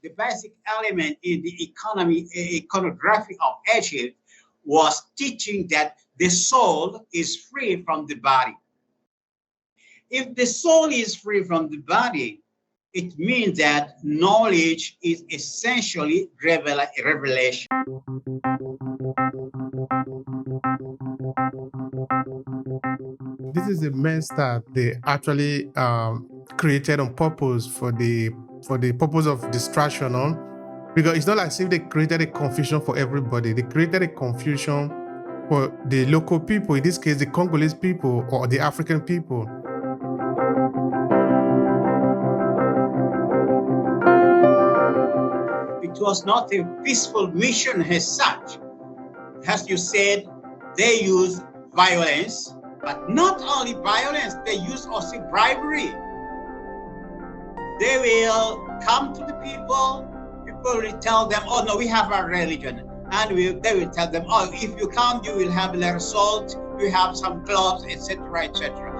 the basic element in the iconography of Egypt was teaching that the soul is free from the body. If the soul is free from the body, it means that knowledge is essentially revelation. This is the mess that they actually created on purpose for the purpose of distraction on, because it's not as if they created a confusion for everybody. They created a confusion for the local people, in this case the Congolese people or the African people. It was not a peaceful mission as such. As you said, they used violence, but not only violence, they use also bribery. They will come to the people will tell them, oh no, we have our religion. And they will tell them, oh, if you come, you will have their salt, you have some clothes, etc., etc.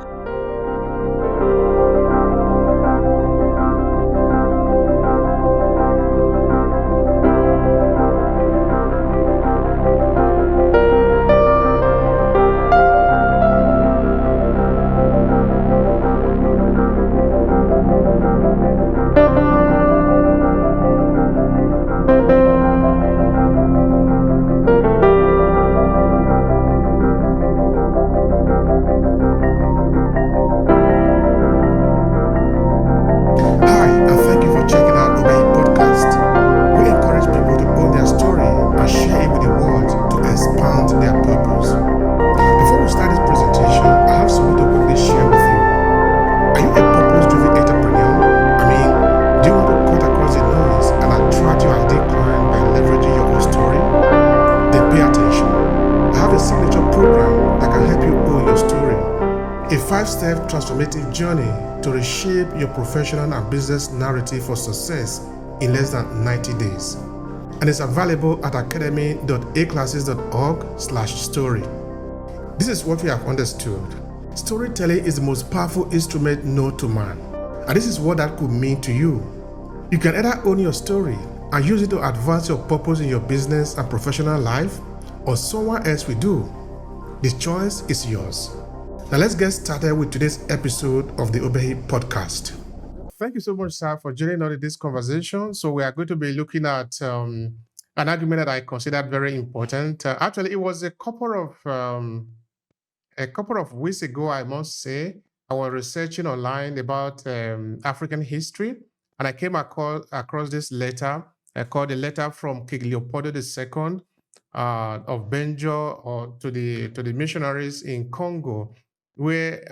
Five-step transformative journey to reshape your professional and business narrative for success in less than 90 days. And it's available at academy.aclasses.org/story. This is what we have understood. Storytelling is the most powerful instrument known to man. And this is what that could mean to you. You can either own your story and use it to advance your purpose in your business and professional life, or someone else will do. The choice is yours. Now let's get started with today's episode of the Obehi Podcast. Thank you so much, sir, for joining us in this conversation. So we are going to be looking at an argument that I considered very important. Actually, it was a couple of weeks ago, I must say. I was researching online about African history, and I came across this letter called the letter from King Leopold II of Benjo or to the missionaries in Congo, where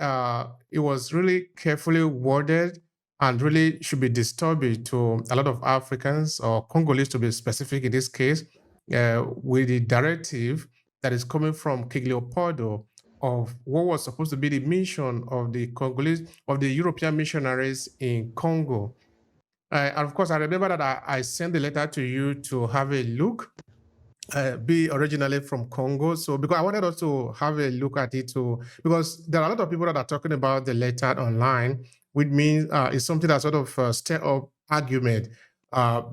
it was really carefully worded and really should be disturbing to a lot of Africans, or Congolese to be specific in this case, with the directive that is coming from King Leopoldo of what was supposed to be the mission of the Congolese, of the European missionaries in Congo. And of course, I remember that I sent the letter to you to have a look. Be originally from Congo, so because I wanted us to have a look at it too, because there are a lot of people that are talking about the letter online, which means it's something that sort of stir up argument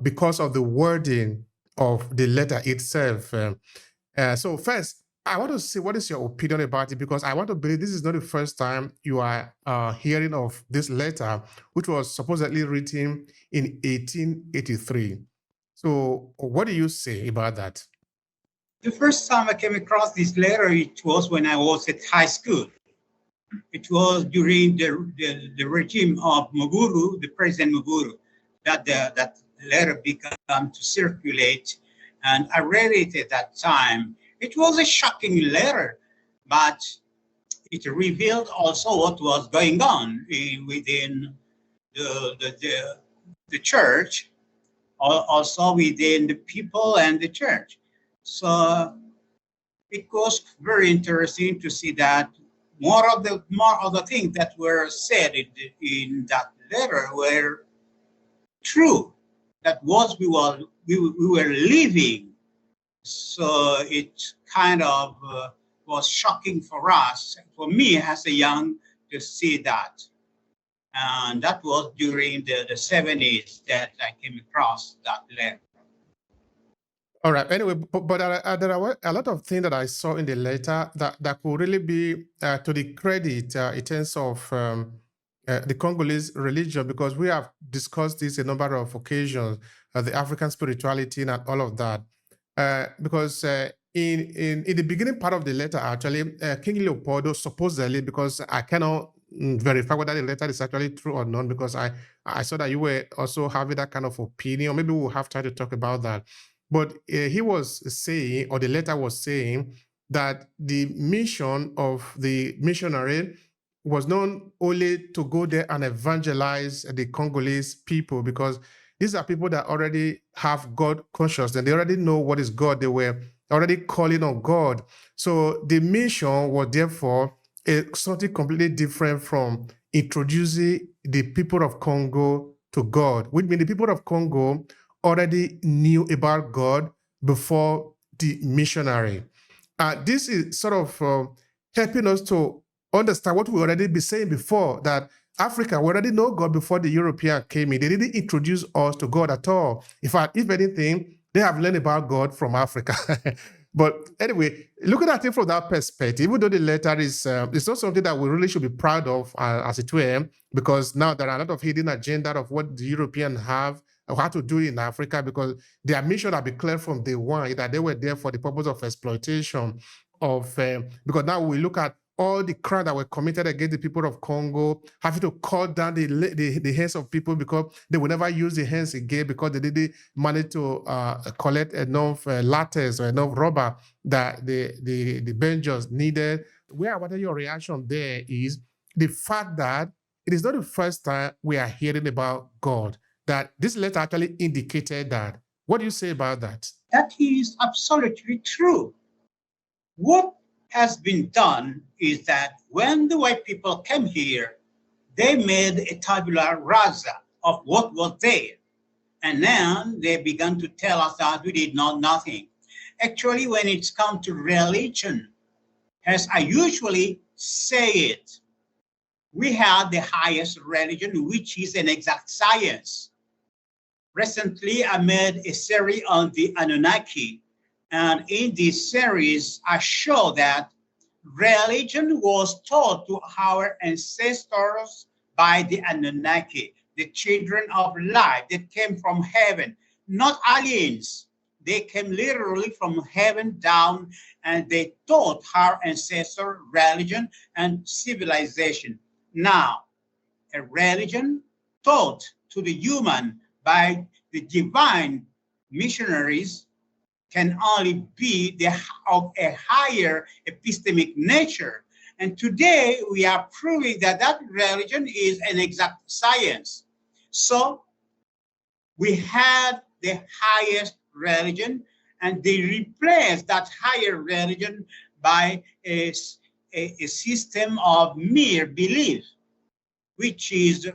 because of the wording of the letter itself. So first, I want to see what is your opinion about it, because I want to believe this is not the first time you are hearing of this letter, which was supposedly written in 1883. So what do you say about that? The first time I came across this letter, it was when I was at high school. It was during the regime of Mobutu, the President Mobutu, that that letter began to circulate. And I read it at that time. It was a shocking letter, but it revealed also what was going on within the church, also within the people and the church. So it was very interesting to see that more of the things that were said in that letter were true. That was we were living. So it kind of was shocking for us, for me as a young, to see that. And that was during the 70s that I came across that letter. All right. Anyway, but there are a lot of things that I saw in the letter that could really be to the credit in terms of the Congolese religion, because we have discussed this a number of occasions, the African spirituality and all of that. Because in the beginning part of the letter, actually, King Leopold supposedly, because I cannot verify whether the letter is actually true or not, because I saw that you were also having that kind of opinion. Maybe we'll have time to talk about that. But he was saying, or the letter was saying, that the mission of the missionary was not only to go there and evangelize the Congolese people, because these are people that already have God consciousness. They already know what is God. They were already calling on God. So the mission was therefore something completely different from introducing the people of Congo to God, which means the people of Congo already knew about God before the missionary. This is sort of helping us to understand what we already been saying before, that Africa, we already know God before the European came in. They didn't introduce us to God at all. In fact, if anything, they have learned about God from Africa. But anyway, looking at it from that perspective, even though the letter is it's not something that we really should be proud of, as it were, because now there are a lot of hidden agenda of what the Europeans have or how to do in Africa, because their mission had been clear from day one that they were there for the purpose of exploitation of, because now we look at all the crime that were committed against the people of Congo, having to cut down the hands of people because they will never use the hands again because they didn't manage to collect enough latex or enough rubber that the Benjos needed. Where I wanted your reaction there is the fact that it is not the first time we are hearing about God, that this letter actually indicated that. What do you say about that? That is absolutely true. What has been done is that when the white people came here, they made a tabula rasa of what was there. And then they began to tell us that we did not nothing. Actually, when it's come to religion, as I usually say it, we have the highest religion, which is an exact science. Recently, I made a series on the Anunaki, and in this series, I show that religion was taught to our ancestors by the Anunaki, the children of light that came from heaven, not aliens. They came literally from heaven down, and they taught our ancestor religion and civilization. Now, a religion taught to the human by the divine missionaries can only be of a higher epistemic nature. And today we are proving that that religion is an exact science. So we had the highest religion, and they replaced that higher religion by a system of mere belief, which is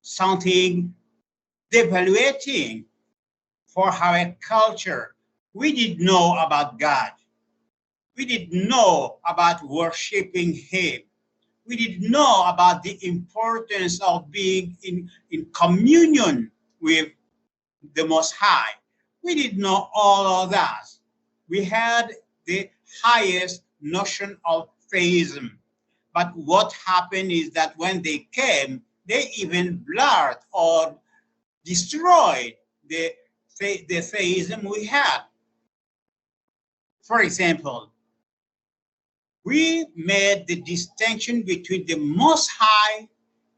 something devaluating for our culture. We didn't know about God. We didn't know about worshiping Him. We didn't know about the importance of being in communion with the Most High. We didn't know all of that. We had the highest notion of theism. But what happened is that when they came, they even blurred or destroyed the theism we had. For example, we made the distinction between the Most High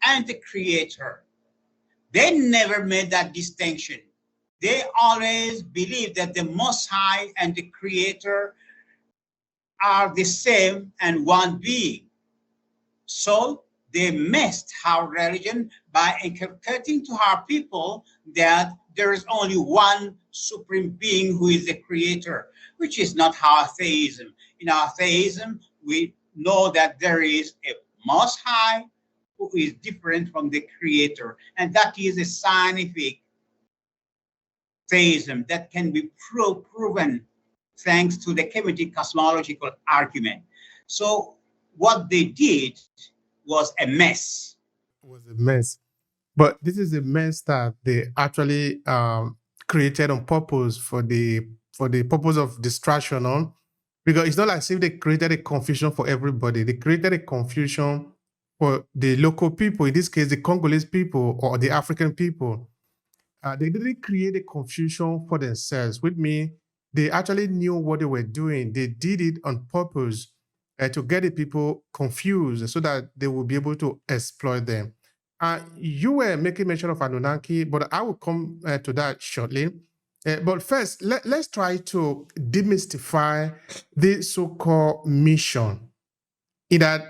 and the Creator. They never made that distinction. They always believed that the Most High and the Creator are the same and one being. So they messed our religion by inculcating to our people that there is only one supreme being who is the creator, which is not our theism. In our theism, we know that there is a Most High who is different from the creator, and that is a scientific theism that can be proven thanks to the Kemetic cosmological argument. So what they did was a mess. was a mess. But this is a mess that they actually created on purpose for the purpose of distraction on, because it's not like if they created a confusion for everybody. They created a confusion for the local people, in this case, the Congolese people or the African people. They didn't create a confusion for themselves. With me, they actually knew what they were doing. They did it on purpose to get the people confused so that they will be able to exploit them. You were making mention of Anunaki, but I will come to that shortly. But first, let's try to demystify the so-called mission. In that,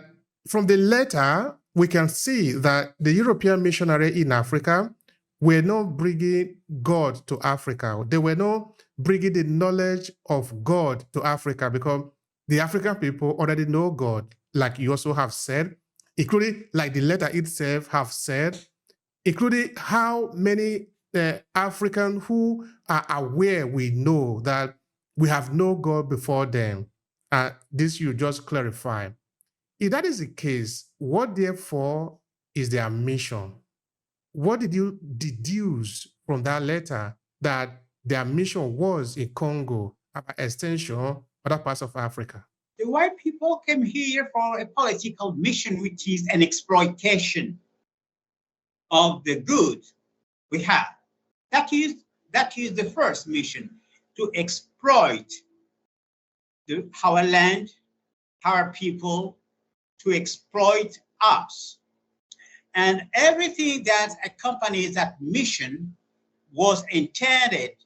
from the letter, we can see that the European missionary in Africa were not bringing God to Africa. They were not bringing the knowledge of God to Africa, because the African people already know God, like you also have said, including like the letter itself have said, including how many Africans who are aware, we know that we have no God before them. This you just clarify. If that is the case, what therefore is their mission? What did you deduce from that letter that their mission was in Congo, by extension, other parts of Africa? The white people came here for a political mission, which is an exploitation of the goods we have. That is the first mission, to exploit our land, our people, to exploit us. And everything that accompanies that mission was intended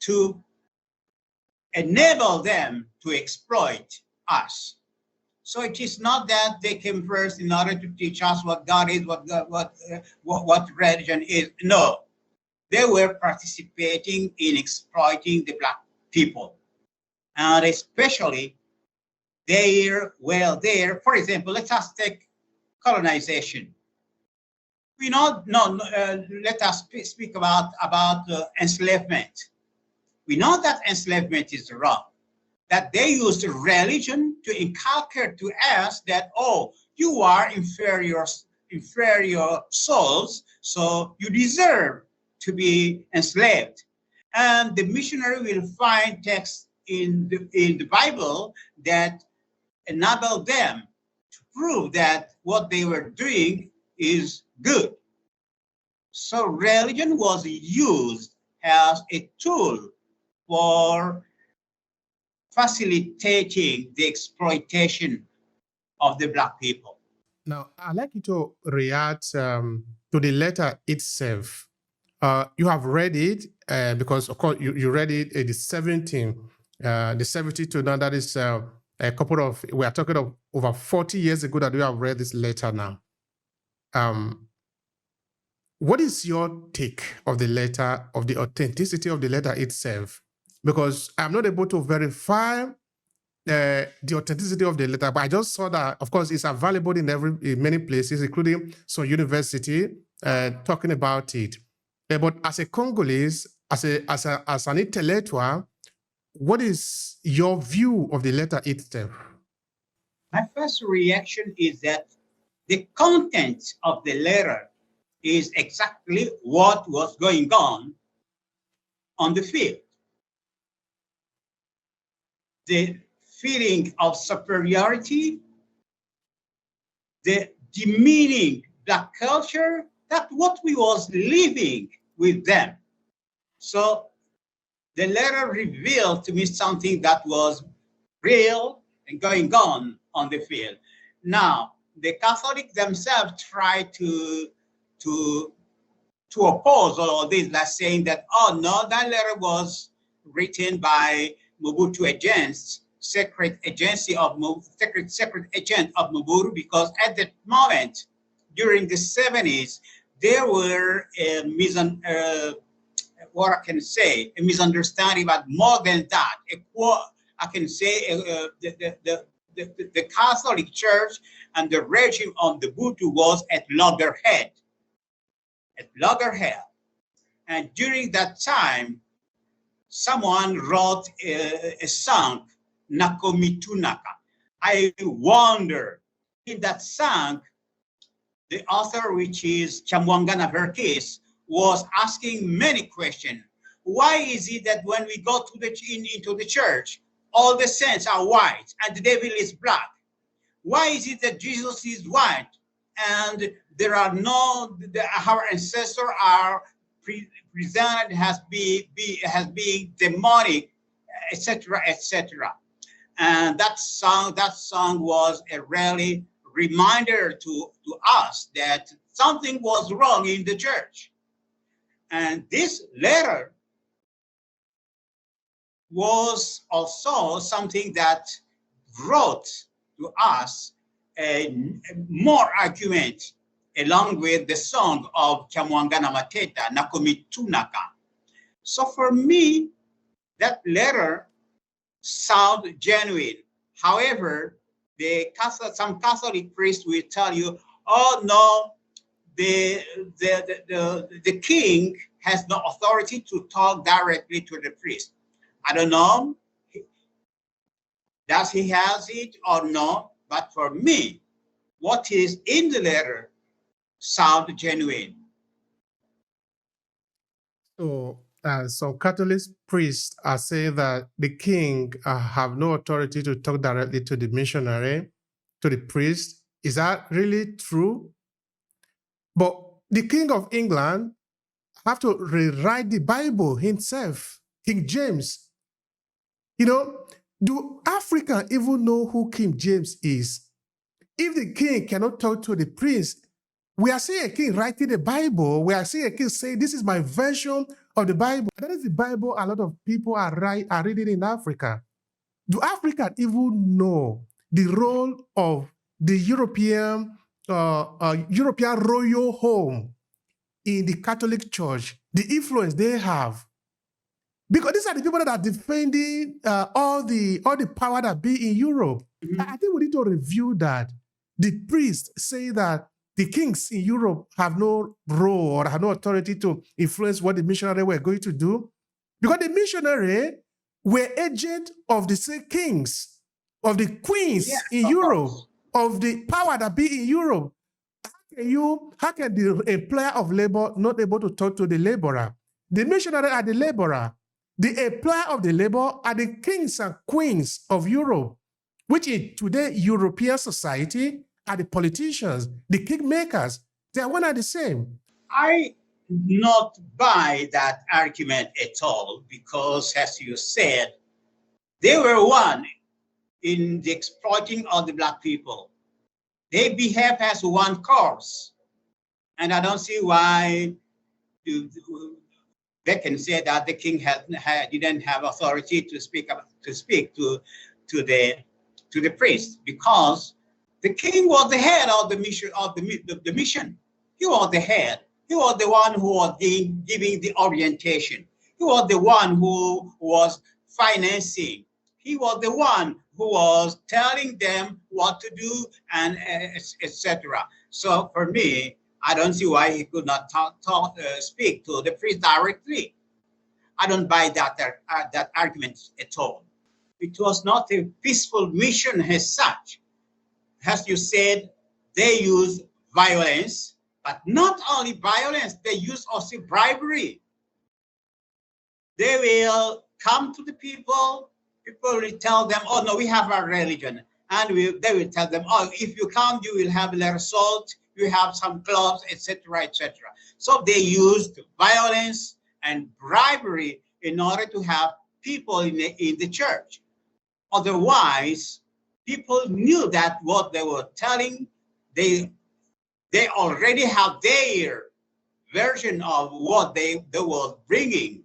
to enable them to exploit us. So it is not that they came first in order to teach us what God is, what religion is. No, they were participating in exploiting the Black people, and especially for example, let us take colonization. Let us speak about enslavement. We know that enslavement is wrong, that they used religion to inculcate to us that, oh, you are inferior souls, so you deserve to be enslaved. And the missionary will find texts in the Bible that enable them to prove that what they were doing is good. So religion was used as a tool for facilitating the exploitation of the Black people. Now, I'd like you to react to the letter itself. You have read it because, of course, you read it at the 72. Now that is we are talking of over 40 years ago that we have read this letter now. What is your take of the letter, of the authenticity of the letter itself? Because I'm not able to verify the authenticity of the letter, but I just saw that, of course, it's available in many places, including some university talking about it. But as a Congolese, as an intellectual, what is your view of the letter itself? My first reaction is that the content of the letter is exactly what was going on the field. The feeling of superiority, the demeaning Black culture, that's what we was living with them. So the letter revealed to me something that was real and going on the field. Now, the Catholics themselves try to oppose all of this, like saying that, oh no, that letter was written by Mobutu against secret agent of Mobutu, because at that moment, during the 70s, there were a misunderstanding, but more than that, I can say the Catholic Church and the regime of the Mobutu was at loggerhead. And during that time, someone wrote a song, Nakomitunaka. I wonder, in that song, the author, which is Chamwangana Verkis, was asking many questions. Why is it that when we go to into the church, all the saints are white and the devil is black? Why is it that Jesus is white and there are our ancestors are presented as being demonic, etc., etc. And that song was a really reminder to us that something was wrong in the church. And this letter was also something that brought to us more argument along with the song of Chamwangana Mateta, Nakomi Tunaka. So for me, that letter sounds genuine. However, some Catholic priests will tell you, oh no, the king has no authority to talk directly to the priest. I don't know, does he has it or no? But for me, what is in the letter sounds genuine. So some Catholic priests are saying that the king have no authority to talk directly to the missionary, to the priest. Is that really true? But the King of England have to rewrite the Bible himself, King James. You know, do Africans even know who King James is? If the king cannot talk to the priest, we are seeing a king writing the Bible. We are seeing a king saying, this is my version of the Bible. That is the Bible a lot of people are reading in Africa. Do Africans even know the role of the European royal home in the Catholic Church, the influence they have? Because these are the people that are defending all the power that be in Europe. Mm-hmm. I think we need to review that. The priests say that the kings in Europe have no role or have no authority to influence what the missionary were going to do. Because the missionary were agents of the same kings, of the queens in Europe, of the power that be in Europe. How can a employer of labor not able to talk to the laborer? The missionary are the laborer. The employer of the labor are the kings and queens of Europe, which in today European society are the politicians, the kingmakers. They are one and the same. I not buy that argument at all because, as you said, they were one in the exploiting of the black people. They behave as one cause, and I don't see why they can say that the king didn't have authority to speak to the priest, because the king was the head of the mission. He was the head. He was the one who was giving the orientation. He was the one who was financing. He was the one who was telling them what to do, and etc. So for me, I don't see why he could not speak to the priest directly. I don't buy that argument at all. It was not a peaceful mission as such. As you said, they used violence, but not only violence, they use also bribery. They will come to the people will tell them, oh no, we have our religion. And they will tell them, oh, if you come, you will have a little salt, you have some clothes, etc., etc. So they used violence and bribery in order to have people in the church. Otherwise, people knew that what they were telling, they already have their version of what they were bringing.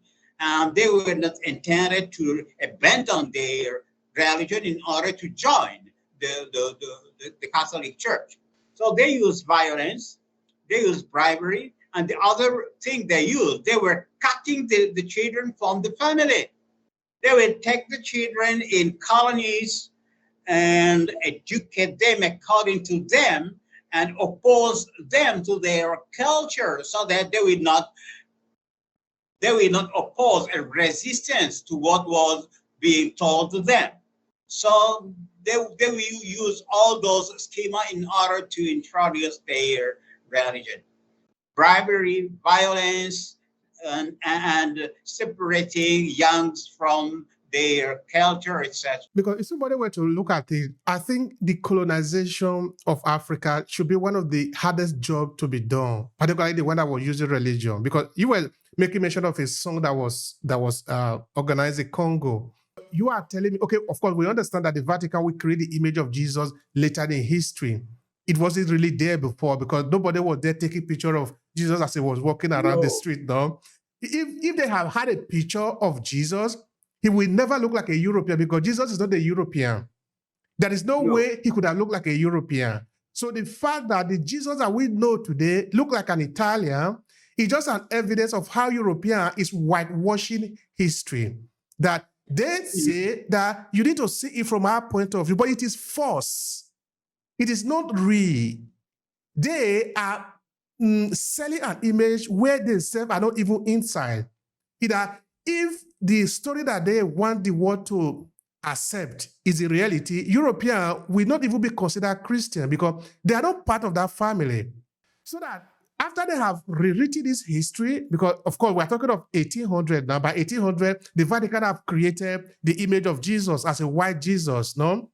They were not intended to abandon their religion in order to join the Catholic Church. So they used violence, they used bribery, and the other thing they used, they were cutting the children from the family. They will take the children in colonies and educate them according to them and oppose them to their culture so that they will not oppose a resistance to what was being told to them. So they will use all those schema in order to introduce their religion. Bribery, violence, and separating youngs from their culture, etc. Because if somebody were to look at it, I think the colonization of Africa should be one of the hardest jobs to be done, particularly the one that was using religion. Because you were making mention of a song that was organized in Congo. You are telling me, okay, of course, we understand that the Vatican will create the image of Jesus later in history. It wasn't really there before because nobody was there taking picture of Jesus as he was walking around the street. No, if they have had a picture of Jesus, he will never look like a European because Jesus is not a European. There is no way he could have looked like a European. So the fact that the Jesus that we know today look like an Italian is just an evidence of how European is whitewashing history. That they say that you need to see it from our point of view, but it is false. It is not real. They are selling an image where they themselves are not even inside. If the story that they want the world to accept is a reality, European will not even be considered Christian because they are not part of that family. So that after they have rewritten this history, because of course we're talking of 1800 now, by 1800, the Vatican have created the image of Jesus as a white Jesus, no?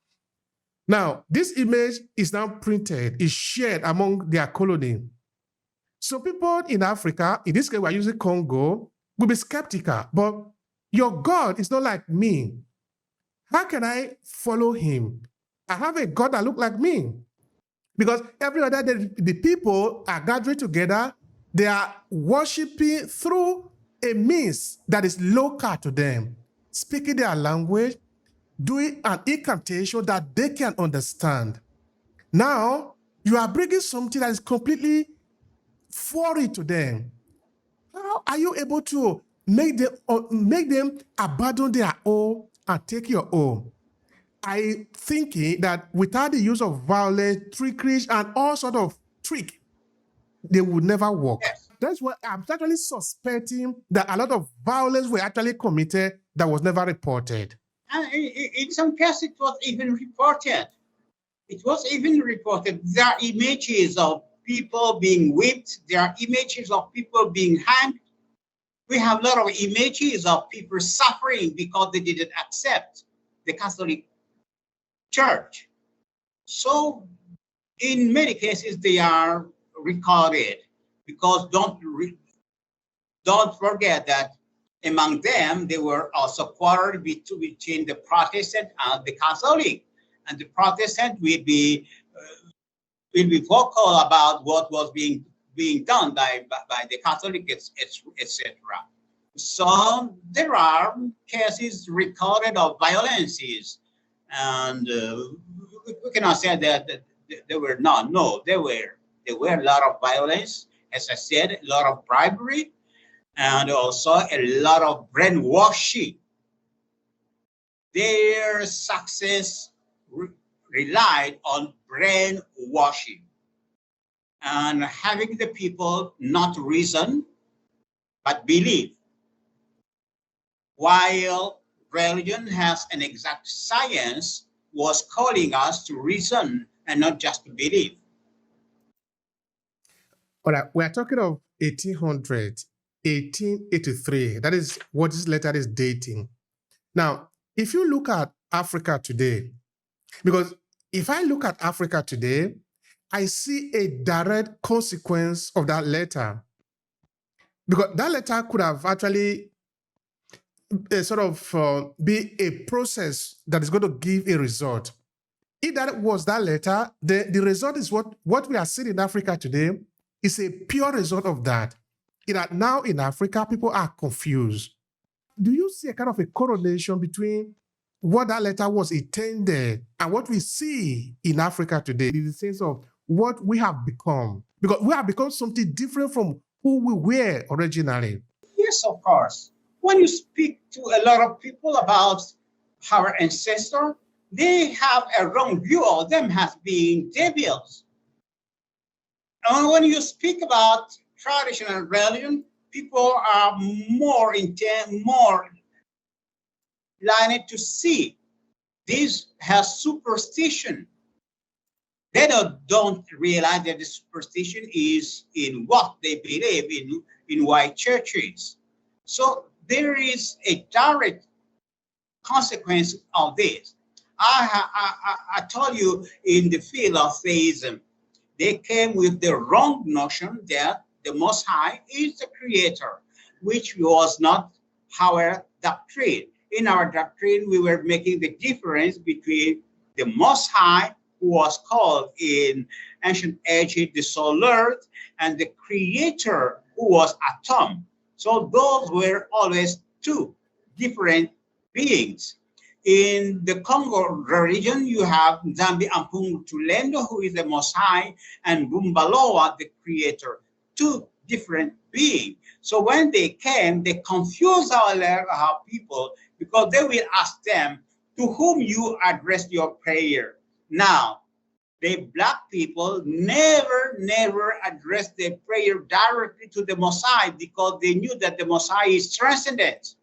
Now, this image is now printed, is shared among their colony. So people in Africa, in this case we're using Congo, will be skeptical, but your God is not like me. How can I follow him? I have a God that looks like me. Because every other day, the people are gathering together, they are worshiping through a means that is local to them, speaking their language, doing an incantation that they can understand. Now, you are bringing something that is completely foreign to them. How are you able to make them abandon their own and take your own? I thinking that without the use of violence, trickery, and all sort of trick, they would never work. Yes. That's why I'm actually suspecting that a lot of violence were actually committed that was never reported. And in some cases, it was even reported. It was even reported. There are images of people being whipped. There are images of people being hanged. We have a lot of images of people suffering because they didn't accept the Catholic Church. So in many cases, they are recorded because don't forget that among them, there were also quarrels between the Protestant and the Catholic. And the Protestant will be vocal about what was being done by the Catholic, etc. So there are cases recorded of violences, and we cannot say that there were none. No, there were a lot of violence, as I said, a lot of bribery, and also a lot of brainwashing. Their success relied on brainwashing and having the people not reason but believe, while religion has an exact science was calling us to reason and not just to believe. All right, we're talking of 1800, 1883. That is what this letter is dating. Now, if you look at Africa today, because if I look at Africa today, I see a direct consequence of that letter. Because that letter could have actually be a process that is going to give a result. If that was that letter, the result is what we are seeing in Africa today is a pure result of that. Now in Africa, people are confused. Do you see a kind of a correlation between what that letter was intended and what we see in Africa today in the sense of what we have become? Because we have become something different from who we were originally. Yes, of course. When you speak to a lot of people about our ancestors, they have a wrong view of them as being devils. And when you speak about traditional religion, people are more likely to see this as superstition. They don't realize that the superstition is in what they believe in white churches. So there is a direct consequence of this. I told you in the field of theism, they came with the wrong notion that the Most High is the creator, which was not our doctrine. In our doctrine, we were making the difference between the Most High, who was called in ancient Egypt the Soul Earth, and the creator, who was Atom. So those were always two different beings. In the Congo region, you have Nzambi Ampungu Tulendo, who is the Most High, and Bumbaloa, the creator, two different beings. So when they came, they confused our people, because they will ask them, to whom you address your prayer. Now, the black people never addressed their prayer directly to the Most High, because they knew that the Most High is transcendent.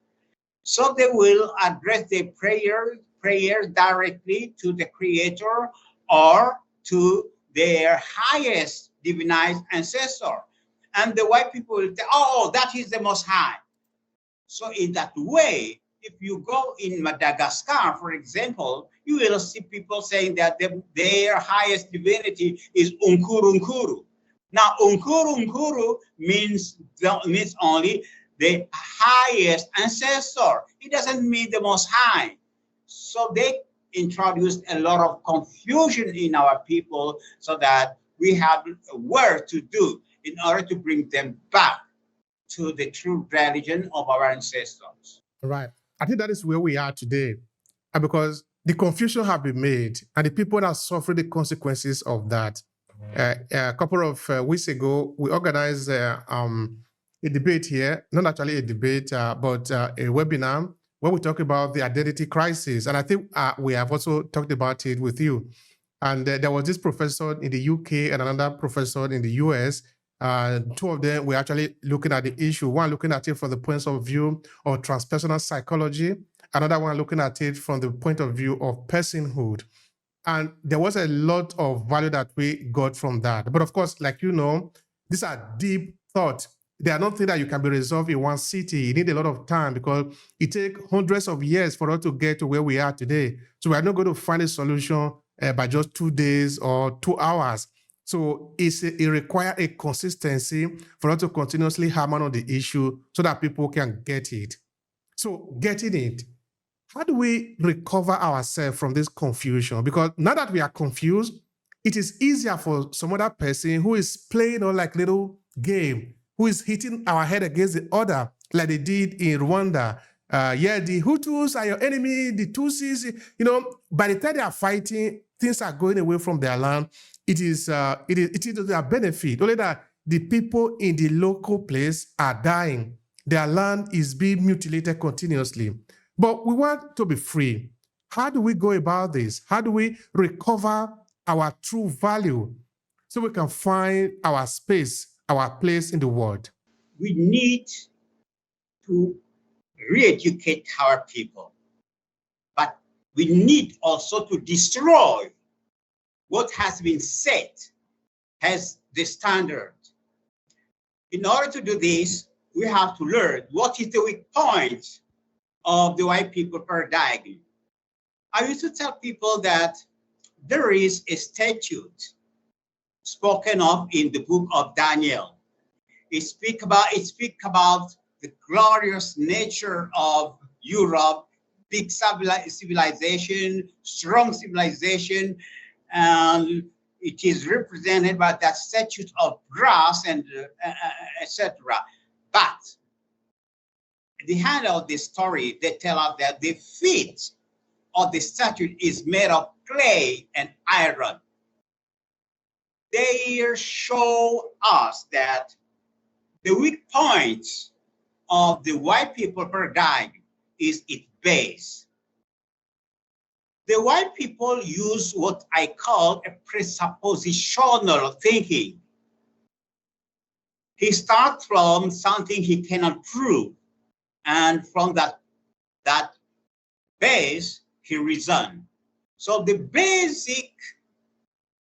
So they will address their prayer directly to the Creator or to their highest divinized ancestor. And the white people will say, oh, that is the Most High. So in that way, if you go in Madagascar, for example, you will see people saying that their highest divinity is Unkuru Nkuru. Now, Unkuru Nkuru means only the highest ancestor. It doesn't mean the Most High. So they introduced a lot of confusion in our people, so that we have work to do in order to bring them back to the true religion of our ancestors. Right. I think that is where we are today. And because the confusion have been made, and the people that suffer the consequences of that. A couple of weeks ago, we organized a debate here, not actually a debate, but a webinar where we talk about the identity crisis. And I think we have also talked about it with you. And there was this professor in the UK and another professor in the US. Two of them were actually looking at the issue. One looking at it from the point of view of transpersonal psychology, another one looking at it from the point of view of personhood. And there was a lot of value that we got from that. But of course, like you know, these are deep thoughts. They are not things that you can be resolved in one city. You need a lot of time, because it takes hundreds of years for us to get to where we are today. So we are not going to find a solution by just 2 days or 2 hours. So it requires a consistency for us to continuously hammer on the issue so that people can get it. So getting it, how do we recover ourselves from this confusion? Because now that we are confused, it is easier for some other person who is playing on like little game, who is hitting our head against the other, like they did in Rwanda. The Hutus are your enemy, the Tutsis, by the time they are fighting, things are going away from their land. It is to their benefit, only that the people in the local place are dying. Their land is being mutilated continuously. But we want to be free. How do we go about this? How do we recover our true value so we can find our space, our place in the world? We need to re-educate our people, but we need also to destroy what has been set as the standard. In order to do this, we have to learn what is the weak point of the white people paradigm. I used to tell people that there is a statute spoken of in the book of Daniel. It speaks about the glorious nature of Europe, big civilization, strong civilization, and it is represented by that statute of brass and etc. But at the end of the story, they tell us that the feet of the statue is made of clay and iron. They show us that the weak point of the white people paradigm is its base. The white people use what I call a presuppositional thinking. He starts from something he cannot prove, and from that base, he reasons. So the basic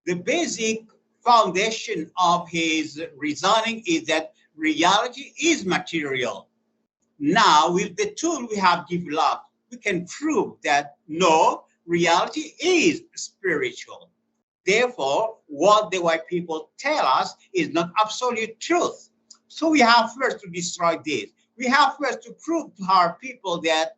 the basic foundation of his reasoning is that reality is material. Now, with the tool we have developed, we can prove that no, reality is spiritual. Therefore, what the white people tell us is not absolute truth. So we have first to destroy this. We have first to prove to our people that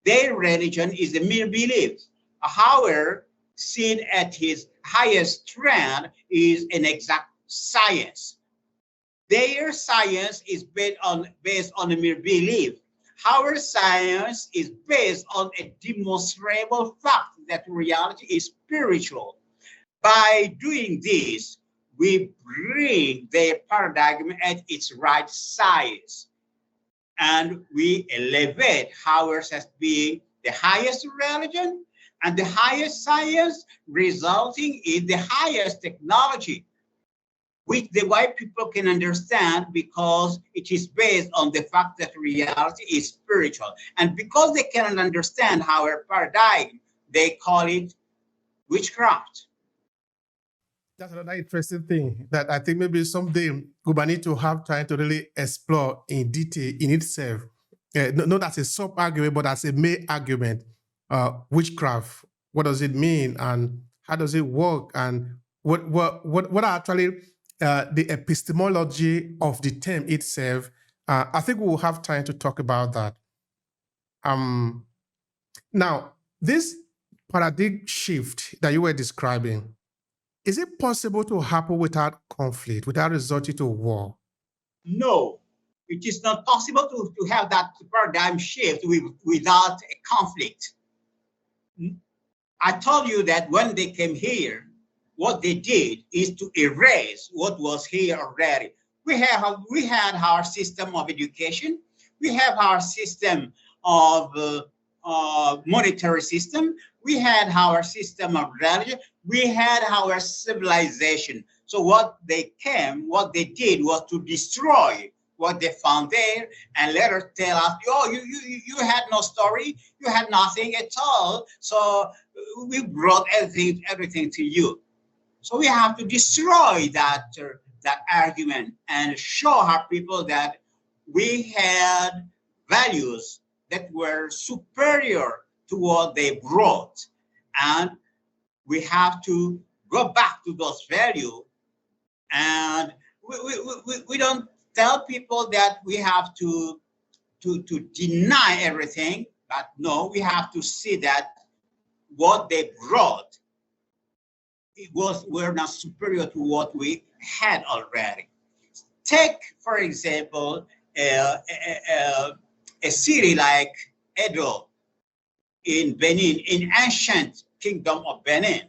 their religion is a mere belief. However, seen at its highest strand is an exact science. Their science is based on a mere belief. Our science is based on a demonstrable fact that reality is spiritual. By doing this, we bring the paradigm at its right size, and we elevate ours as being the highest religion and the highest science, resulting in the highest technology, which the white people can understand because it is based on the fact that reality is spiritual. And because they cannot understand our paradigm, they call it witchcraft. That's another interesting thing that I think maybe someday we might need to have time to really explore in detail in itself. Not as a sub-argument, but as a main argument. Witchcraft, what does it mean and how does it work? And what are actually the epistemology of the term itself? I think we will have time to talk about that. Now, this paradigm shift that you were describing, is it possible to happen without conflict, without resorting to war? No, it is not possible to have that paradigm shift without a conflict. I told you that when they came here, what they did is to erase what was here already. We had our system of education. We have our system of monetary system. We had our system of religion. We had our civilization. So what they did was to destroy what they found there and later tell us, oh, you had no story, you had nothing at all. So we brought everything to you. So we have to destroy that argument and show our people that we had values that were superior to what they brought. And we have to go back to those values. And we don't tell people that we have to deny everything, but no, we have to see that what they brought were not superior to what we had already. Take, for example, a city like Edo in Benin, in ancient kingdom of Benin.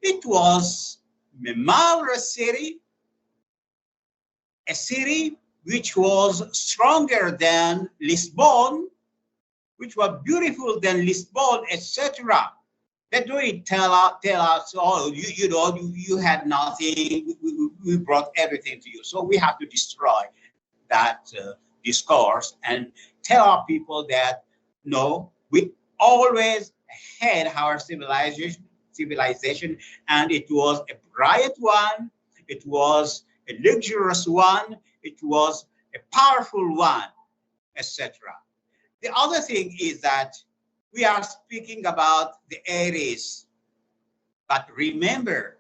It was a marvelous city, a city which was stronger than Lisbon, which was beautiful than Lisbon, etc. They don't tell us, oh, you had nothing, we brought everything to you. So we have to destroy that discourse and tell our people that, no, we always had our civilization, and it was a bright one, it was a luxurious one, it was a powerful one, etc. The other thing is that we are speaking about the 80s, but remember,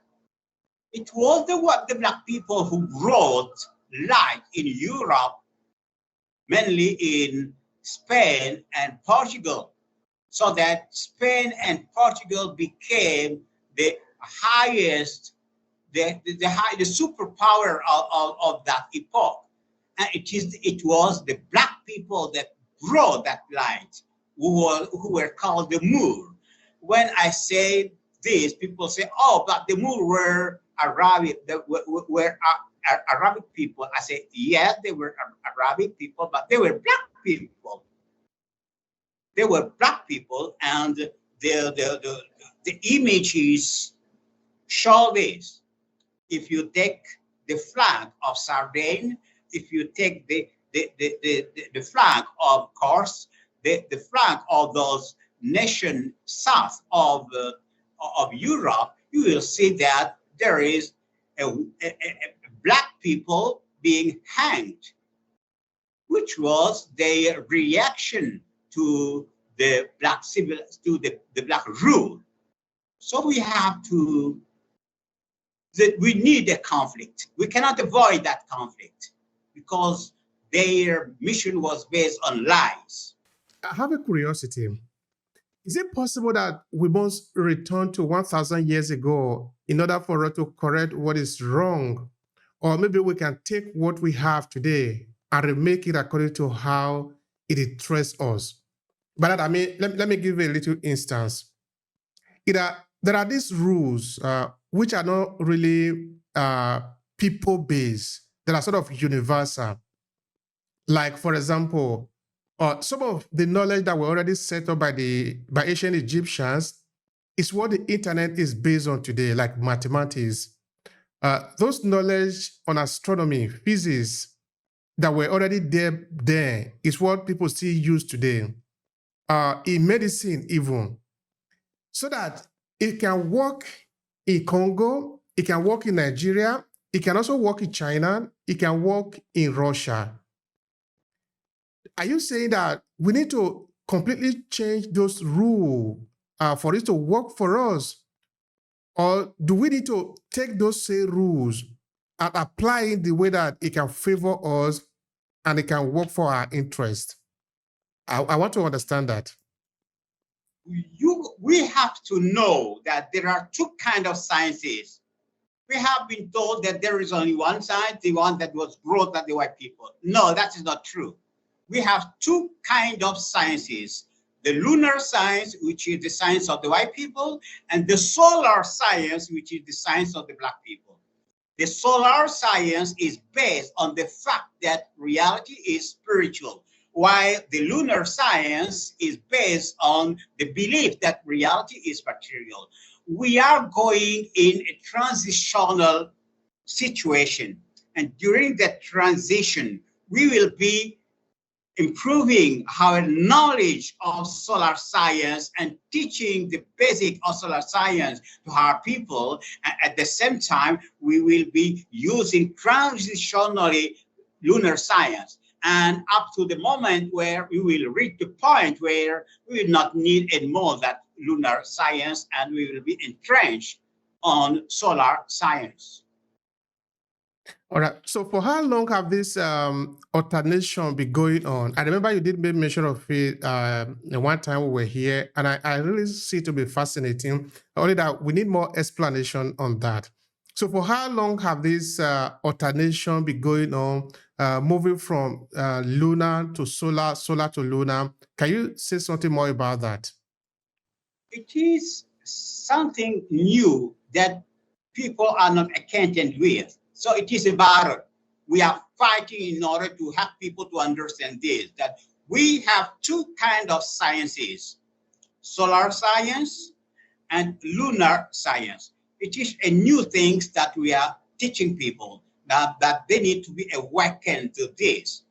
it was the Black people who brought light in Europe, mainly in Spain and Portugal, so that Spain and Portugal became the highest, the superpower of that epoch. And it was the Black people that brought that light, who were called the Moor. When I say this, people say, oh, but the Moor were Arabic people. I say, yes, they were Arabic people, but they were Black people. They were Black people, and the images show this. If you take the flag of Sardine, if you take the flag of course, the flag of those nations south of Europe, you will see that there is a black people being hanged, which was their reaction to the black the black rule. So we have to, we need a conflict. We cannot avoid that conflict because their mission was based on lies. I have a curiosity. Is it possible that we must return to 1,000 years ago in order for us to correct what is wrong? Or maybe we can take what we have today and remake it according to how it interests us. But I mean, let me give you a little instance. There are these rules which are not really people-based. They are sort of universal. Like, for example, some of the knowledge that were already set up by ancient Egyptians is what the internet is based on today, like mathematics. Those knowledge on astronomy, physics that were already there is what people still use today. In medicine even. So that it can work in Congo, it can work in Nigeria, it can also work in China, it can work in Russia. Are you saying that we need to completely change those rules for it to work for us? Or do we need to take those same rules and apply it the way that it can favor us and it can work for our interest? I want to understand that. We have to know that there are two kinds of sciences. We have been told that there is only one science, the one that was brought by the white people. No, that is not true. We have two kinds of sciences. The lunar science, which is the science of the white people, and the solar science, which is the science of the black people. The solar science is based on the fact that reality is spiritual, while the lunar science is based on the belief that reality is material. We are going in a transitional situation, and during that transition, we will be improving our knowledge of solar science and teaching the basic of solar science to our people. And at the same time, we will be using transitionally lunar science. And up to the moment where we will reach the point where we will not need anymore that lunar science and we will be entrenched on solar science. All right. So for how long have this alternation been going on? I remember you did make mention of it one time we were here, and I really see it to be fascinating. Only that we need more explanation on that. So for how long have this alternation been going on, moving from lunar to solar, solar to lunar? Can you say something more about that? It is something new that people are not acquainted with. So it is a battle. We are fighting in order to help people to understand this, that we have two kinds of sciences, solar science and lunar science. It is a new thing that we are teaching people, that they need to be awakened to this.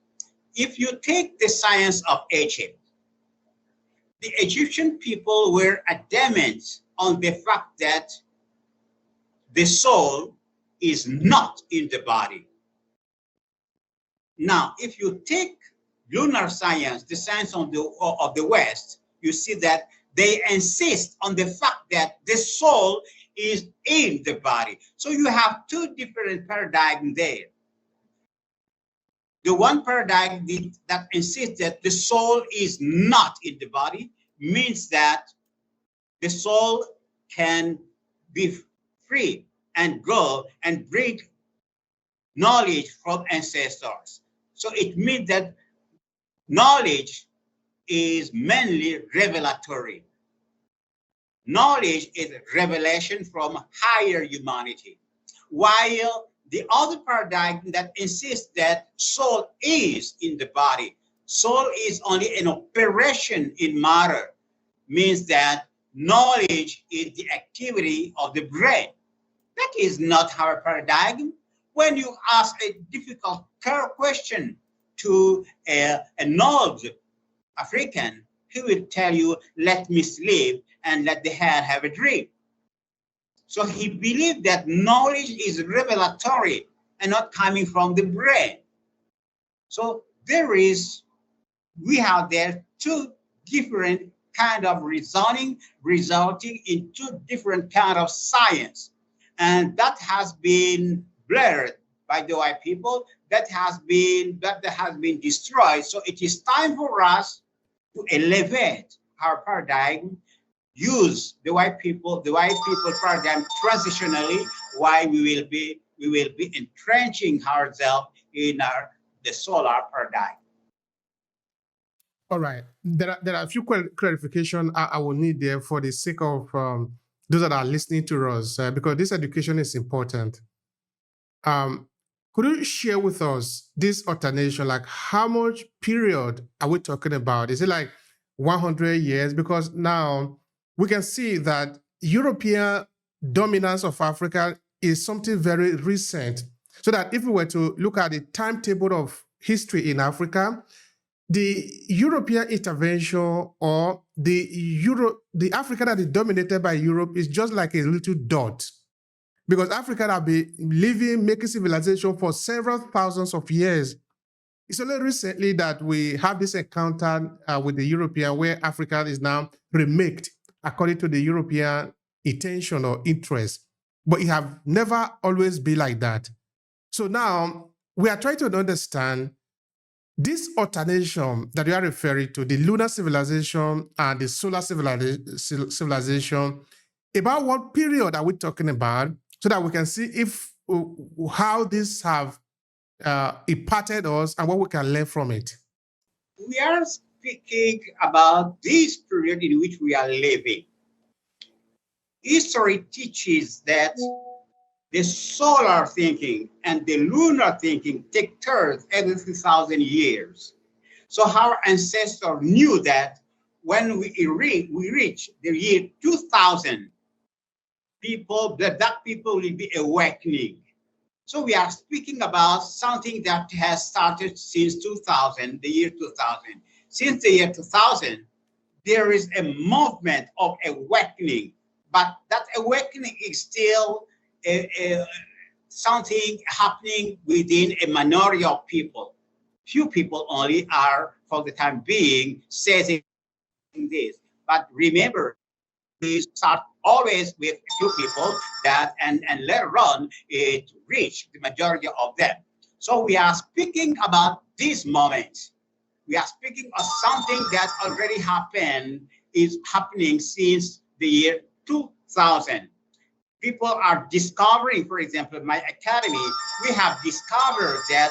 If you take the science of Egypt, the Egyptian people were adamant on the fact that the soul is not in the body. Now, if you take lunar science, the science of the West, you see that they insist on the fact that the soul is in the body. So you have two different paradigms there. The one paradigm that insists that the soul is not in the body means that the soul can be free and go and bring knowledge from ancestors. So it means that knowledge is mainly revelatory. Knowledge is revelation from higher humanity, while the other paradigm that insists that soul is in the body, soul is only an operation in matter, means that knowledge is the activity of the brain. That is not our paradigm. When you ask a difficult question to a North African, he will tell you, let me sleep and let the head have a dream. So he believed that knowledge is revelatory and not coming from the brain. So we have there two different kind of reasoning resulting in two different kind of science. And that has been blurred by the white people, that has been destroyed. So it is time for us to elevate our paradigm, use the white people paradigm transitionally, while we will be entrenching ourselves in the solar paradigm. All right. There are a few clarification I will need there for the sake of those that are listening to us, because this education is important. Could you share with us this alternation? Like, how much period are we talking about? Is it like 100 years? Because now we can see that European dominance of Africa is something very recent. So that if we were to look at the timetable of history in Africa, the European intervention or the Africa that is dominated by Europe is just like a little dot. Because Africa have been living, making civilization for several thousands of years. It's only recently that we have this encounter with the European, where Africa is now remaked according to the European intention or interest. But it have never always been like that. So now we are trying to understand this alternation that you are referring to, the lunar civilization and the solar civilization, about what period are we talking about, so that we can see if how this have impacted us and what we can learn from it? We are speaking about this period in which we are living. History teaches that the solar thinking and the lunar thinking take turns every 3,000 years. So our ancestors knew that when we reach the year 2000, the black people will be awakening. So we are speaking about something that has started since 2000, the year 2000. Since the year 2000, there is a movement of awakening, but that awakening is still something happening within a minority of people. Few people only are, for the time being, saying this. But remember, we start always with a few people that, and later on, it reached the majority of them. So we are speaking about this moment. We are speaking of something that already happened, is happening since the year 2000. People are discovering, for example, in my academy, we have discovered that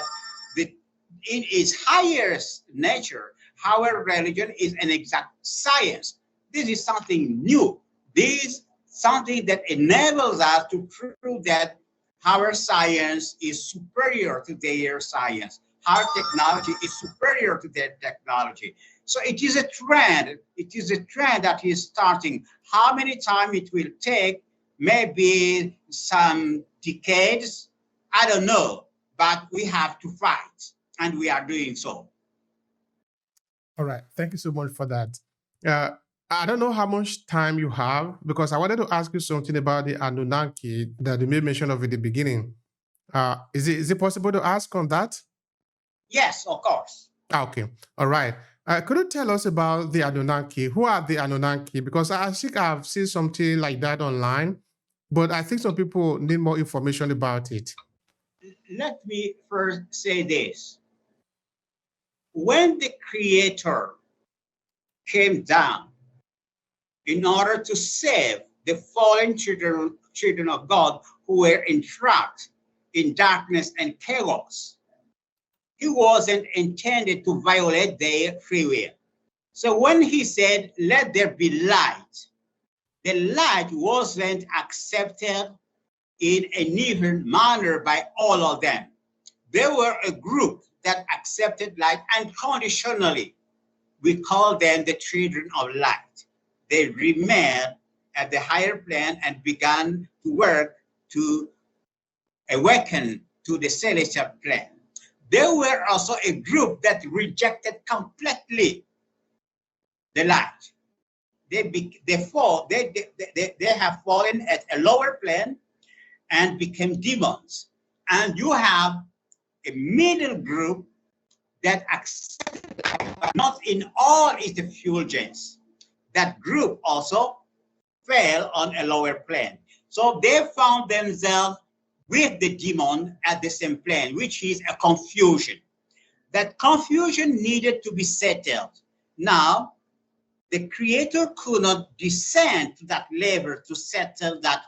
in its highest nature, our religion is an exact science. This is something new. This is something that enables us to prove that our science is superior to their science. Our technology is superior to their technology. So it is a trend. It is a trend that is starting. How many time it will take? Maybe some decades. I don't know. But we have to fight, and we are doing so. All right. Thank you so much for that. I don't know how much time you have, because I wanted to ask you something about the Anunaki that you made mention of in the beginning. Is it possible to ask on that? Yes, of course. Okay. All right. Could you tell us about the Anunaki? Who are the Anunaki? Because I think I've seen something like that online, but I think some people need more information about it. Let me first say this. When the Creator came down in order to save the fallen children of God who were entrapped in darkness and chaos, he wasn't intended to violate their free will. So when he said, let there be light, the light wasn't accepted in an even manner by all of them. There were a group that accepted light unconditionally. We call them the children of light. They remained at the higher plane and began to work to awaken to the celestial plane. There were also a group that rejected completely the light. they have fallen at a lower plane and became demons. And you have a middle group that accepted life, but not in all its effulgence. That group also fell on a lower plane. So they found themselves with the demon at the same plane, which is a confusion. That confusion needed to be settled. Now, the creator could not descend to that level to settle that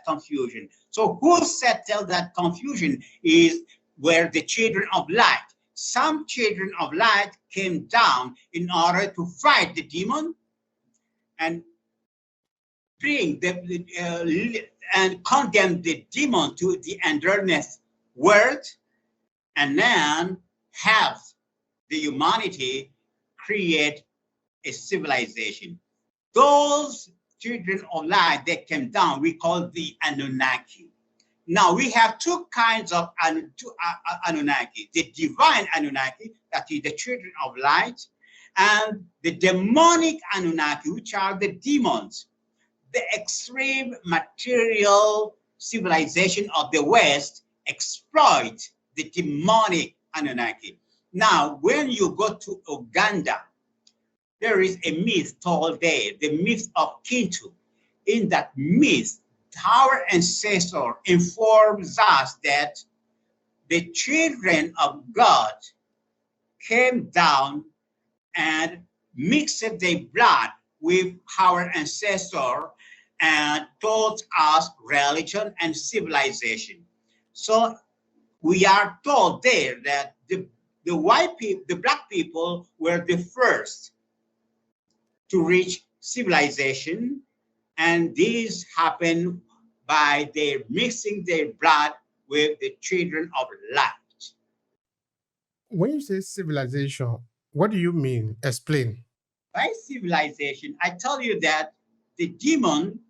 confusion. So who settled that confusion is where the children of light. Some children of light came down in order to fight the demon and bring and condemn the demon to the endless world, and then have the humanity create a civilization. Those children of light that came down, we call the Anunaki. Now we have two kinds of Anunaki: the divine Anunaki, that is the children of light, and the demonic Anunaki, which are the demons. The extreme material civilization of the West exploit the demonic Anunaki. Now, when you go to Uganda, there is a myth told there, the myth of Kintu. In that myth, our ancestor informs us that the children of God came down and mixed their blood with our ancestor and taught us religion and civilization. So we are told there that the white people, the black people were the first to reach civilization, and this happened by their mixing their blood with the children of light. When you say civilization, what do you mean? Explain. By civilization, I tell you that the demon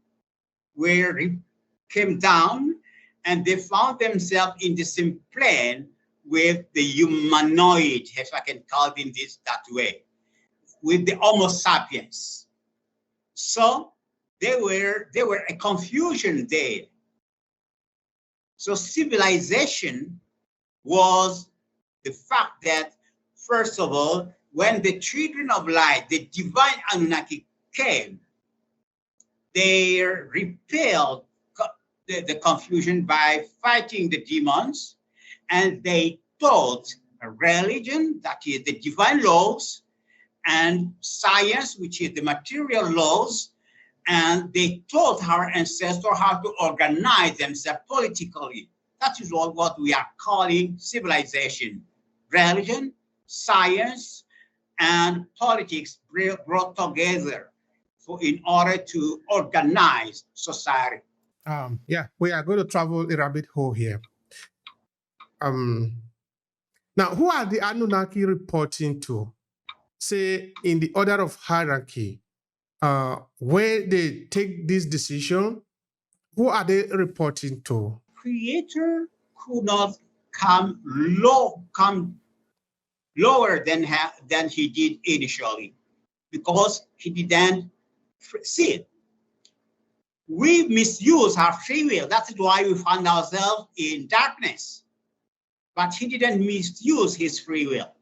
came down and they found themselves in the same plane with the humanoid, if I can call it in that way, with the Homo sapiens. So there were a confusion there. So civilization was the fact that, first of all, when the children of light, the divine Anunnaki came, they repelled the confusion by fighting the demons, and they taught a religion, that is the divine laws, and science, which is the material laws, and they taught our ancestors how to organize themselves politically. That is what we are calling civilization. Religion, science, and politics brought together in order to organize society. Yeah, we are going to travel a rabbit hole here. Now, who are the Anunnaki reporting to? Say, in the order of hierarchy, where they take this decision, who are they reporting to? Creator could not come lower than he did initially, because he didn't see it. We misuse our free will. That's why we find ourselves in darkness. But he didn't misuse his free will.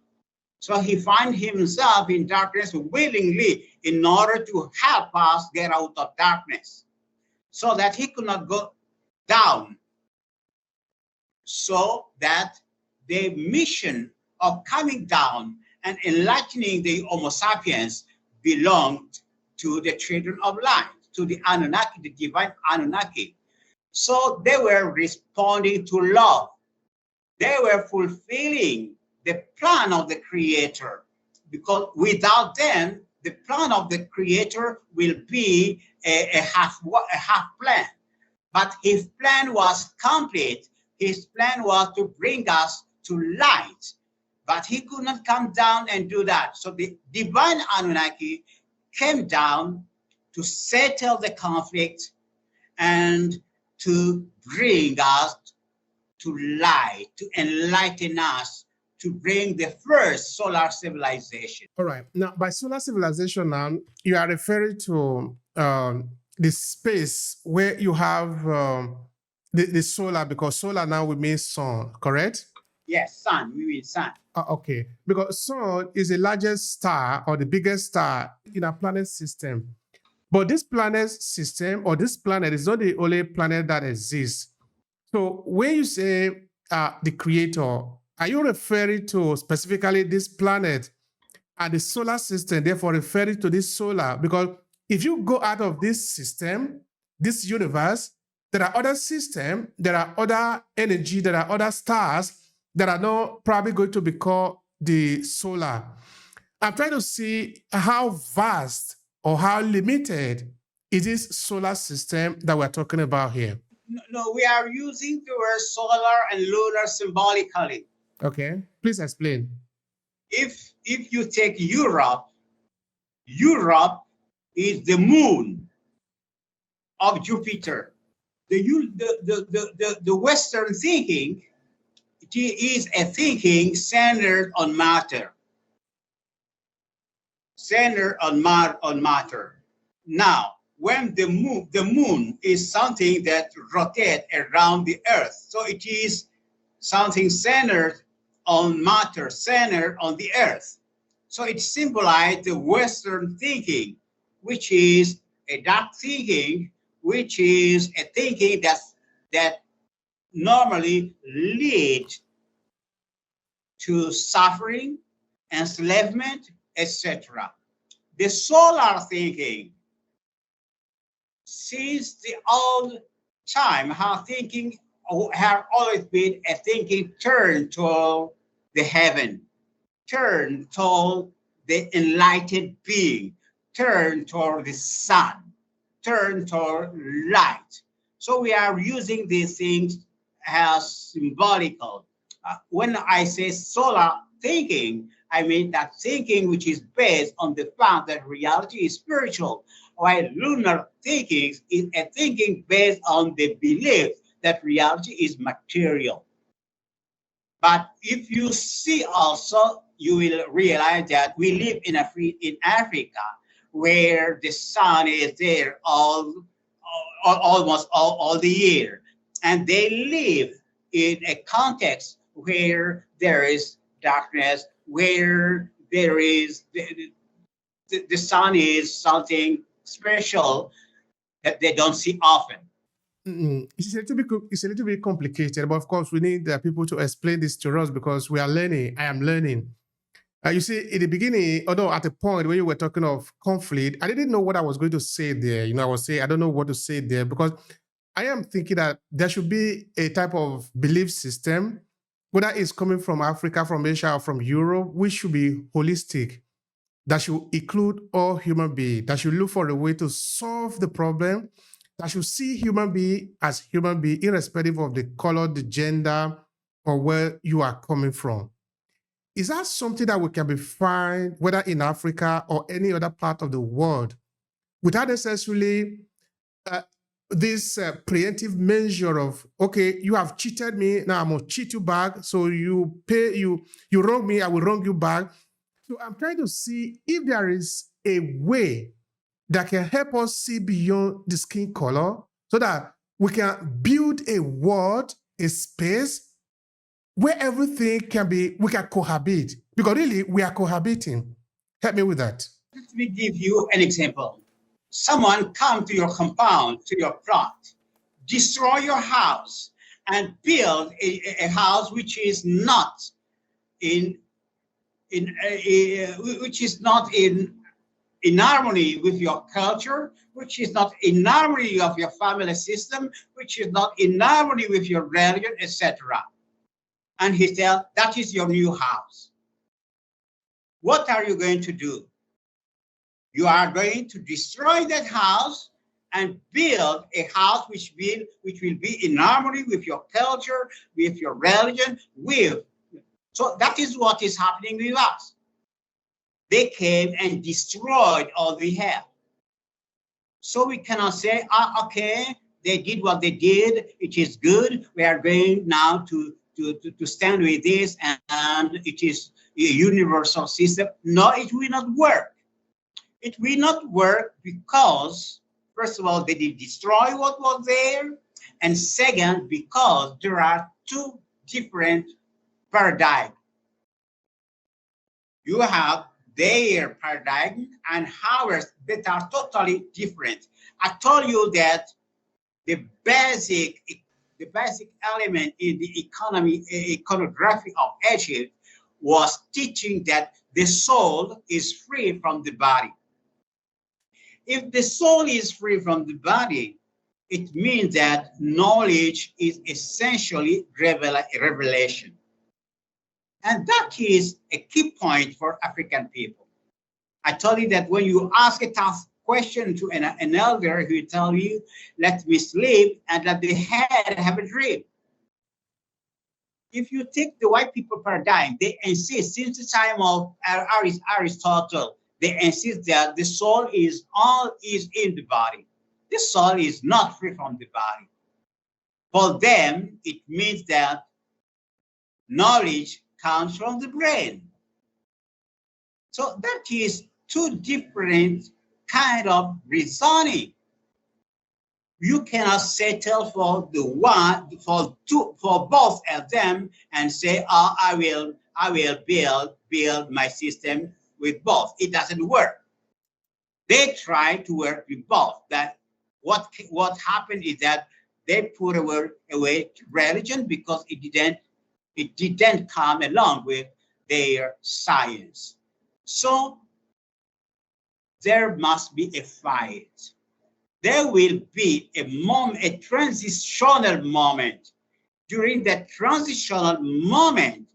So he found himself in darkness willingly in order to help us get out of darkness, so that he could not go down. So that the mission of coming down and enlightening the Homo sapiens belonged to the children of light, to the Anunnaki, the divine Anunnaki. So they were responding to love. They were fulfilling the plan of the Creator, because without them, the plan of the Creator will be a half plan. But his plan was complete. His plan was to bring us to light, but he could not come down and do that. So the divine Anunnaki came down to settle the conflict and to bring us to light, to enlighten us to bring the first solar civilization. All right. Now, by solar civilization, now you are referring to the space where you have the solar, because solar now will mean sun, correct? Yes, sun, we mean sun. Okay, because sun is the largest star or the biggest star in our planet system. But this planet system or this planet is not the only planet that exists. So when you say the creator, are you referring to specifically this planet and the solar system, therefore referring to this solar? Because if you go out of this system, this universe, there are other systems, there are other energy, there are other stars that are not probably going to be called the solar. I'm trying to see how vast or how limited is this solar system that we're talking about here. No, we are using the word solar and lunar symbolically. Okay, please explain. If you take Europe, Europe is the moon of Jupiter. The Western thinking, it is a thinking centered on matter. Centered on matter. Now, when the moon is something that rotates around the earth, so it is something centered on matter, centered on the earth. So it symbolizes the Western thinking, which is a dark thinking, which is a thinking that normally leads to suffering, enslavement, etc. The solar thinking, since the old time, how thinking have always been a thinking turned toward the heaven, turned toward the enlightened being, turned toward the sun, turned toward light. So we are using these things as symbolical. When I say solar thinking, I mean that thinking which is based on the fact that reality is spiritual, while lunar thinking is a thinking based on the belief that reality is material. But if you see also, you will realize that we live in Africa, where the sun is there almost all the year. And they live in a context where there is darkness, where there is the sun is something special that they don't see often. It's a little bit complicated, but of course we need people to explain this to us because we are learning. I am learning. You see, in the beginning, although at the point when you were talking of conflict, I didn't know what I was going to say there. I was saying I don't know what to say there because I am thinking that there should be a type of belief system, whether it's coming from Africa, from Asia, or from Europe, which should be holistic, that should include all human beings, that should look for a way to solve the problem, that should see human being as human being, irrespective of the color, the gender, or where you are coming from. Is that something that we can be found, whether in Africa or any other part of the world, without necessarily this preemptive measure of, okay, you have cheated me, now I'm going to cheat you back, so you pay, you wrong me, I will wrong you back. So I'm trying to see if there is a way that can help us see beyond the skin color so that we can build a world, a space where everything we can cohabit. Because really, we are cohabiting. Help me with that. Let me give you an example. Someone come to your compound, to your plot, destroy your house, and build a house which is not in harmony with your culture, which is not in harmony of your family system, which is not in harmony with your religion, etc. And he said, that is your new house. What are you going to do? You are going to destroy that house and build a house which will be in harmony with your culture, with your religion, So that is what is happening with us. They came and destroyed all we have. So we cannot say, okay, they did what they did, it is good, we are going now to to stand with this, and it is a universal system. No, it will not work. It will not work because, first of all, they did destroy what was there, and second, because there are two different paradigms. You have their paradigm and ours that are totally different. I told you that the basic element in the iconography of Egypt was teaching that the soul is free from the body. If the soul is free from the body, it means that knowledge is essentially revelation. And that is a key point for African people. I told you that when you ask a tough question to an elder, he will tell you, let me sleep and let the head have a dream. If you take the white people paradigm, they insist, since the time of Aristotle, they insist that the soul is in the body. The soul is not free from the body. For them, it means that knowledge comes from the brain. So that is two different kind of reasoning. You cannot settle for the one, for both of them and say, oh, I will build my system with both. It doesn't work. They try to work with both. That what happened is that they put away religion because it didn't come along with their science. So there must be a fight. There will be a transitional moment. During that transitional moment,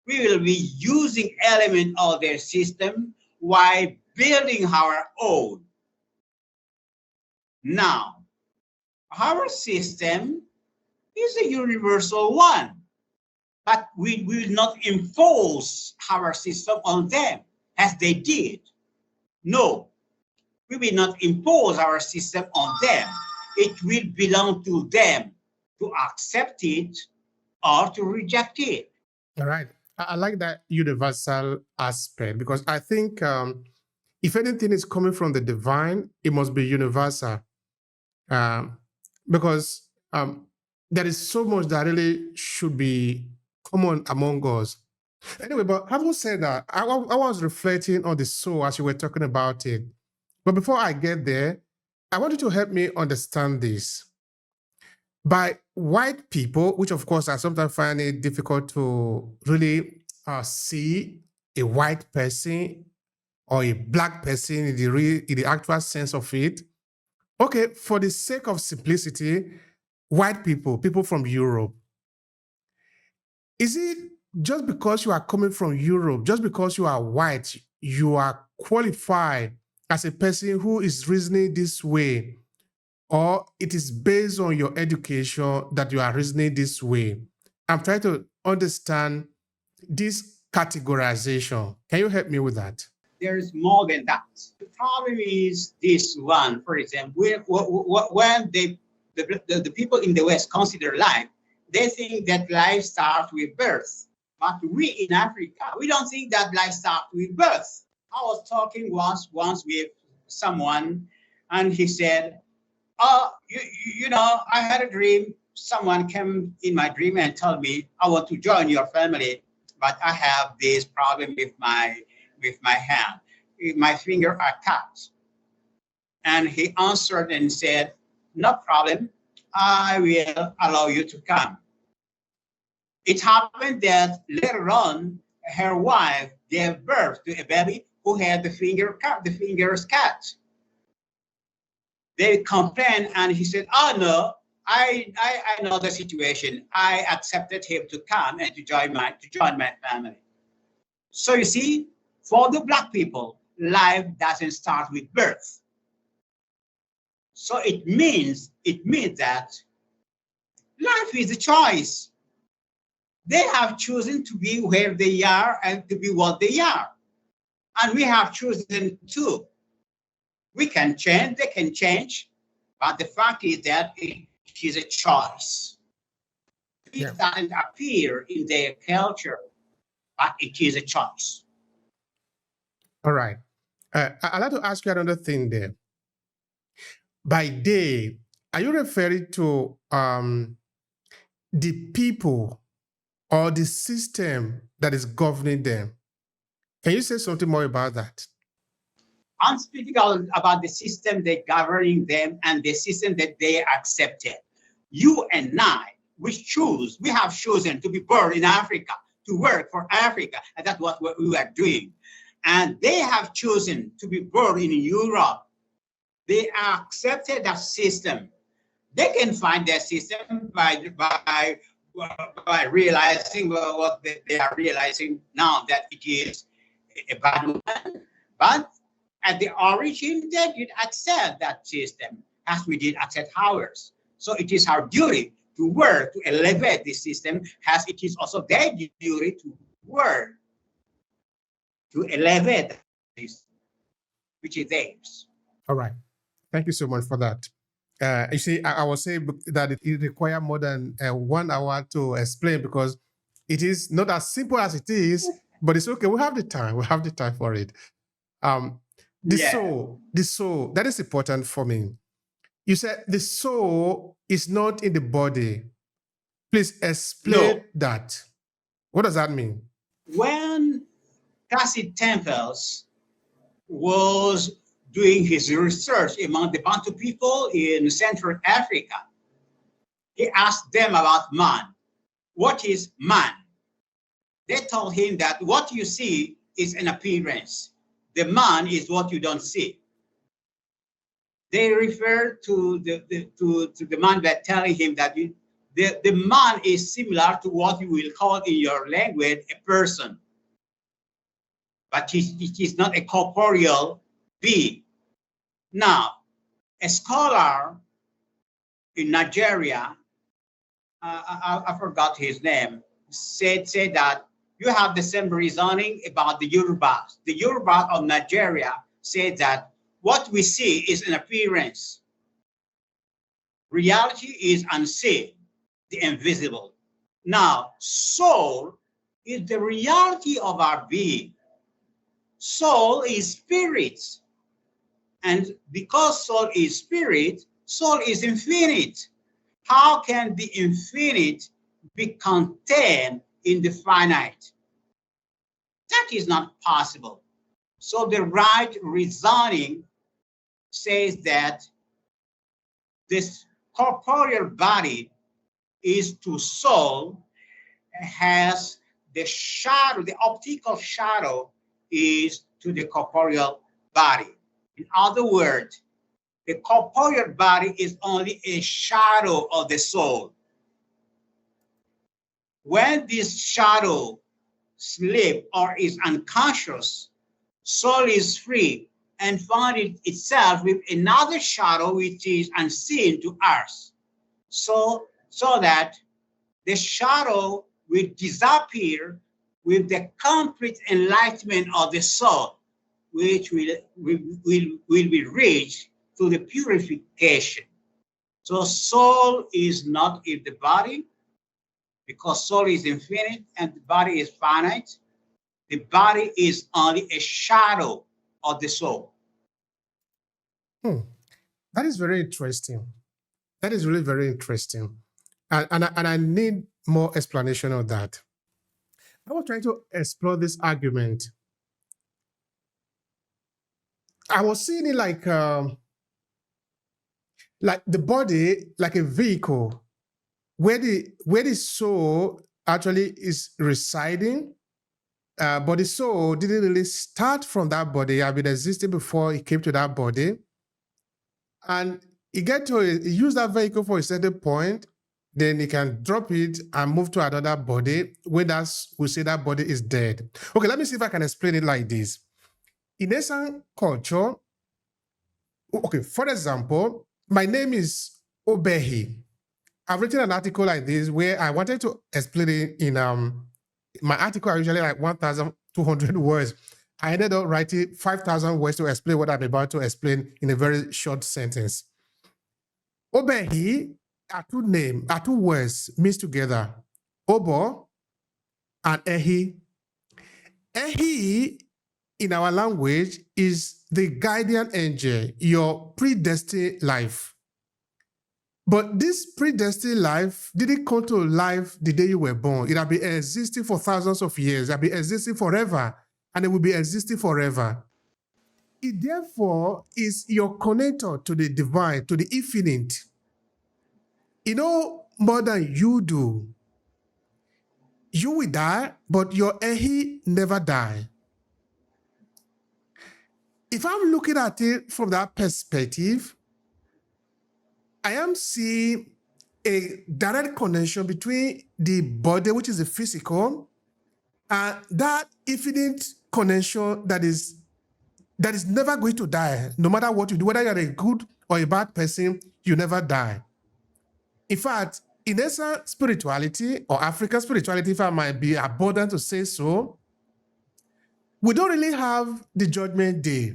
we will be using elements of their system while building our own. Now, our system is a universal one, but we will not impose our system on them as they did. No, we will not impose our system on them. It will belong to them to accept it or to reject it. All right. I like that universal aspect because I think if anything is coming from the divine, it must be universal. Because there is so much that really should be common among us. Anyway, but having said that, I was reflecting on the soul as you were talking about it. But before I get there, I want you to help me understand this. By white people, which of course I sometimes find it difficult to really see a white person or a black person in the actual sense of it. Okay, for the sake of simplicity, white people from Europe. Is it just because you are coming from Europe, just because you are white, you are qualified as a person who is reasoning this way? Or it is based on your education that you are reasoning this way? I'm trying to understand this categorization. Can you help me with that? There's more than that. The problem is this one, for example, when the people in the West consider life, they think that life starts with birth. But we in Africa, we don't think that life starts with birth. I was talking once with someone, and he said, oh, you know, I had a dream. Someone came in my dream and told me, I want to join your family, but I have this problem with my hand. My fingers are cut. And he answered and said, no problem. I will allow you to come. It happened that later on, her wife gave birth to a baby who had the fingers cut. They complained, and he said, oh no, I know the situation. I accepted him to come and to join my family. So you see, for the black people, life doesn't start with birth. So it means that life is a choice. They have chosen to be where they are and to be what they are. And we have chosen too. We can change, they can change, but the fact is that it is a choice. It doesn't appear in their culture, but it is a choice. All right. I'd like to ask you another thing there. By they, are you referring to the people or the system that is governing them? Can you say something more about that? I'm speaking about the system that governing them and the system that they accepted. You and I, we have chosen to be born in Africa, to work for Africa, and that's what we are doing. And they have chosen to be born in Europe. They accepted that system. They can find their system by realizing what they are realizing now, that it is a bad one. But at the origin, they did accept that system as we did accept ours. So it is our duty to work to elevate the system, as it is also their duty to work to elevate this, which is theirs. All right. Thank you so much for that. You see, I will say that it requires more than 1 hour to explain, because it is not as simple as it is, but it's okay. We have the time. We have the time for it. The soul, that is important for me. You said the soul is not in the body. Please explain that. What does that mean? When Cassie Temples was doing his research among the Bantu people in Central Africa, he asked them about man. What is man? They told him that what you see is an appearance. The man is what you don't see. They refer to the man by telling him that the man is similar to what you will call in your language a person, but it is not a corporeal being. Now, a scholar in Nigeria, I forgot his name, said that you have the same reasoning about the Yorubas. The Yorubas of Nigeria said that what we see is an appearance. Reality is unseen, the invisible. Now, soul is the reality of our being. Soul is spirit. And because soul is spirit, soul is infinite. How can the infinite be contained in the finite? That is not possible. So the right reasoning says that this corporeal body is to soul, has the shadow, the optical shadow is to the corporeal body. In other words, the corporeal body is only a shadow of the soul. When this shadow sleeps or is unconscious, soul is free and finds itself with another shadow which is unseen to us. So that the shadow will disappear with the complete enlightenment of the soul, which will be reached through the purification. So soul is not in the body, because soul is infinite and the body is finite. The body is only a shadow of the soul. That is very interesting. That is really very interesting. And I need more explanation of that. I was trying to explore this argument. I was seeing it like the body, like a vehicle, where the soul actually is residing, but the soul didn't really start from that body. It had been existing before it came to that body, and it use that vehicle for a certain point. Then it can drop it and move to another body. We say that body is dead. Okay, let me see if I can explain it like this. In Asian culture, okay, for example, my name is Obehi. I've written an article like this where I wanted to explain it in my article are usually like 1,200 words. I ended up writing 5,000 words to explain what I'm about to explain in a very short sentence. Obehi are two words mixed together, Obo and Ehi. Ehi in our language is the guardian angel, your predestined life. But this predestined life didn't come to life the day you were born. It had been existing for thousands of years. It had been existing forever, and it will be existing forever. It therefore is your connector to the divine, to the infinite. You know more than you do. You will die, but your Ehi never die. If I'm looking at it from that perspective, I am seeing a direct connection between the body, which is the physical, and that infinite connection that is never going to die, no matter what you do, whether you're a good or a bad person, you never die. In fact, in essence, spirituality or African spirituality, if I might be abundant to say so, we don't really have the judgment day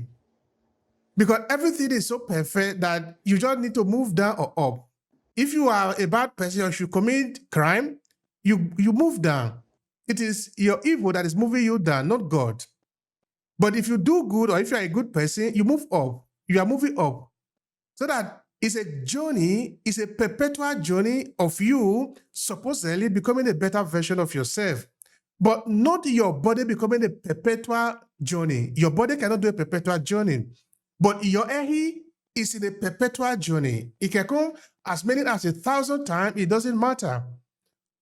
because everything is so perfect that you just need to move down or up. If you are a bad person or you commit crime, you move down. It is your evil that is moving you down, not God. But if you do good or if you are a good person, you move up. You are moving up. So that it's a journey, it's a perpetual journey of you supposedly becoming a better version of yourself. But not your body becoming a perpetual journey. Your body cannot do a perpetual journey. But your Ehi is in a perpetual journey. It can come as many as 1,000 times, it doesn't matter.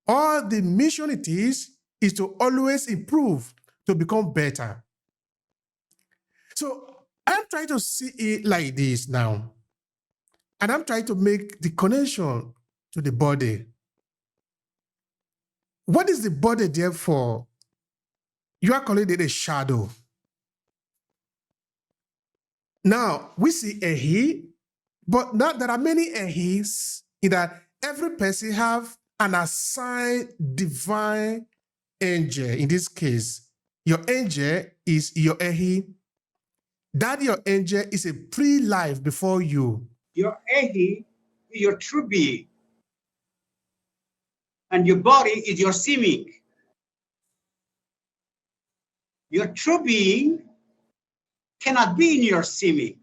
All the mission it is to always improve, to become better. So I'm trying to see it like this now. And I'm trying to make the connection to the body. What is the body there for? You are calling it a shadow. Now, we see Ehi, but now there are many Ehis in that every person have an assigned divine angel. In this case, your angel is your Ehi. That your angel is a pre-life before you. Your Ehi is your true being, and your body is your seeming. Your true being cannot be in your seeming.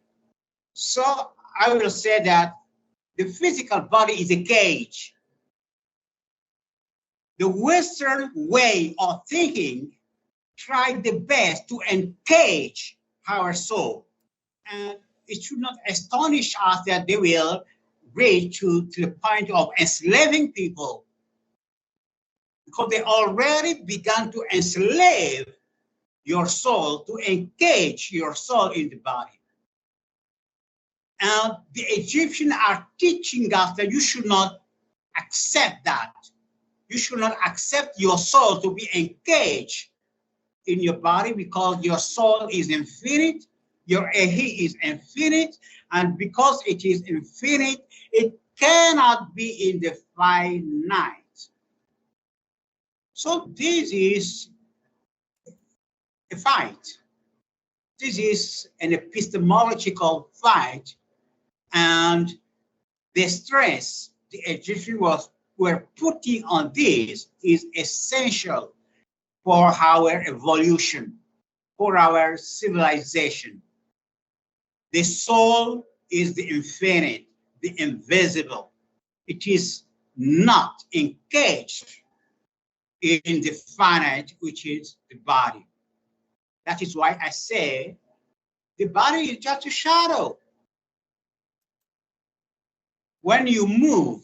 So I will say that the physical body is a cage. The Western way of thinking tried the best to encage our soul. And it should not astonish us that they will reach to the point of enslaving people, because they already began to enslave your soul, to engage your soul in the body. And the Egyptians are teaching us that you should not accept that. You should not accept your soul to be engaged in your body, because your soul is infinite, your Ehi is infinite, and because it is infinite, it cannot be in the finite. So this is a fight. This is an epistemological fight, and the stress the Egyptians were putting on this is essential for our evolution, for our civilization. The soul is the infinite, the invisible. It is not engaged in the finite, which is the body. That is why I say the body is just a shadow. When you move,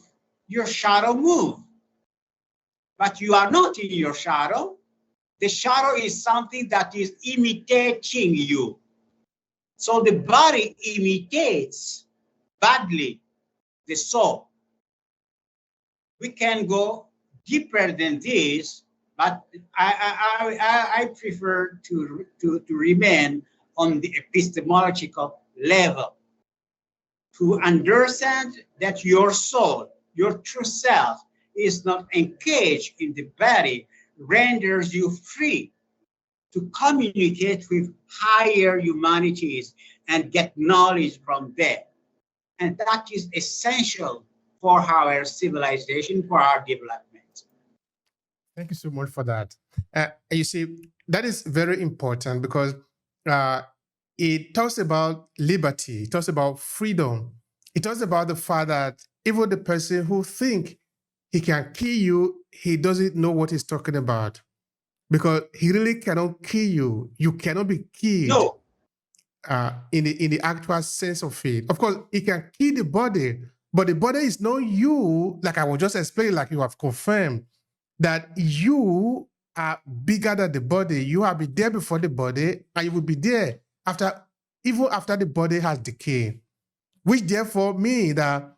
your shadow moves. But you are not in your shadow. The shadow is something that is imitating you. So the body imitates badly the soul. We can go deeper than this, but I prefer to remain on the epistemological level, to understand that your soul, your true self, is not engaged in the body, renders you free to communicate with higher humanities and get knowledge from them. And that is essential for our civilization, for our development. Thank you so much for that. You see, that is very important because it talks about liberty, it talks about freedom, it talks about the fact that even the person who thinks he can kill you, he doesn't know what he's talking about because he really cannot kill you. You cannot be killed. No. In the actual sense of it. Of course, it can kill the body, but the body is not you, like I was just explaining, like you have confirmed, that you are bigger than the body. You have been there before the body, and you will be there even after the body has decayed, which therefore means that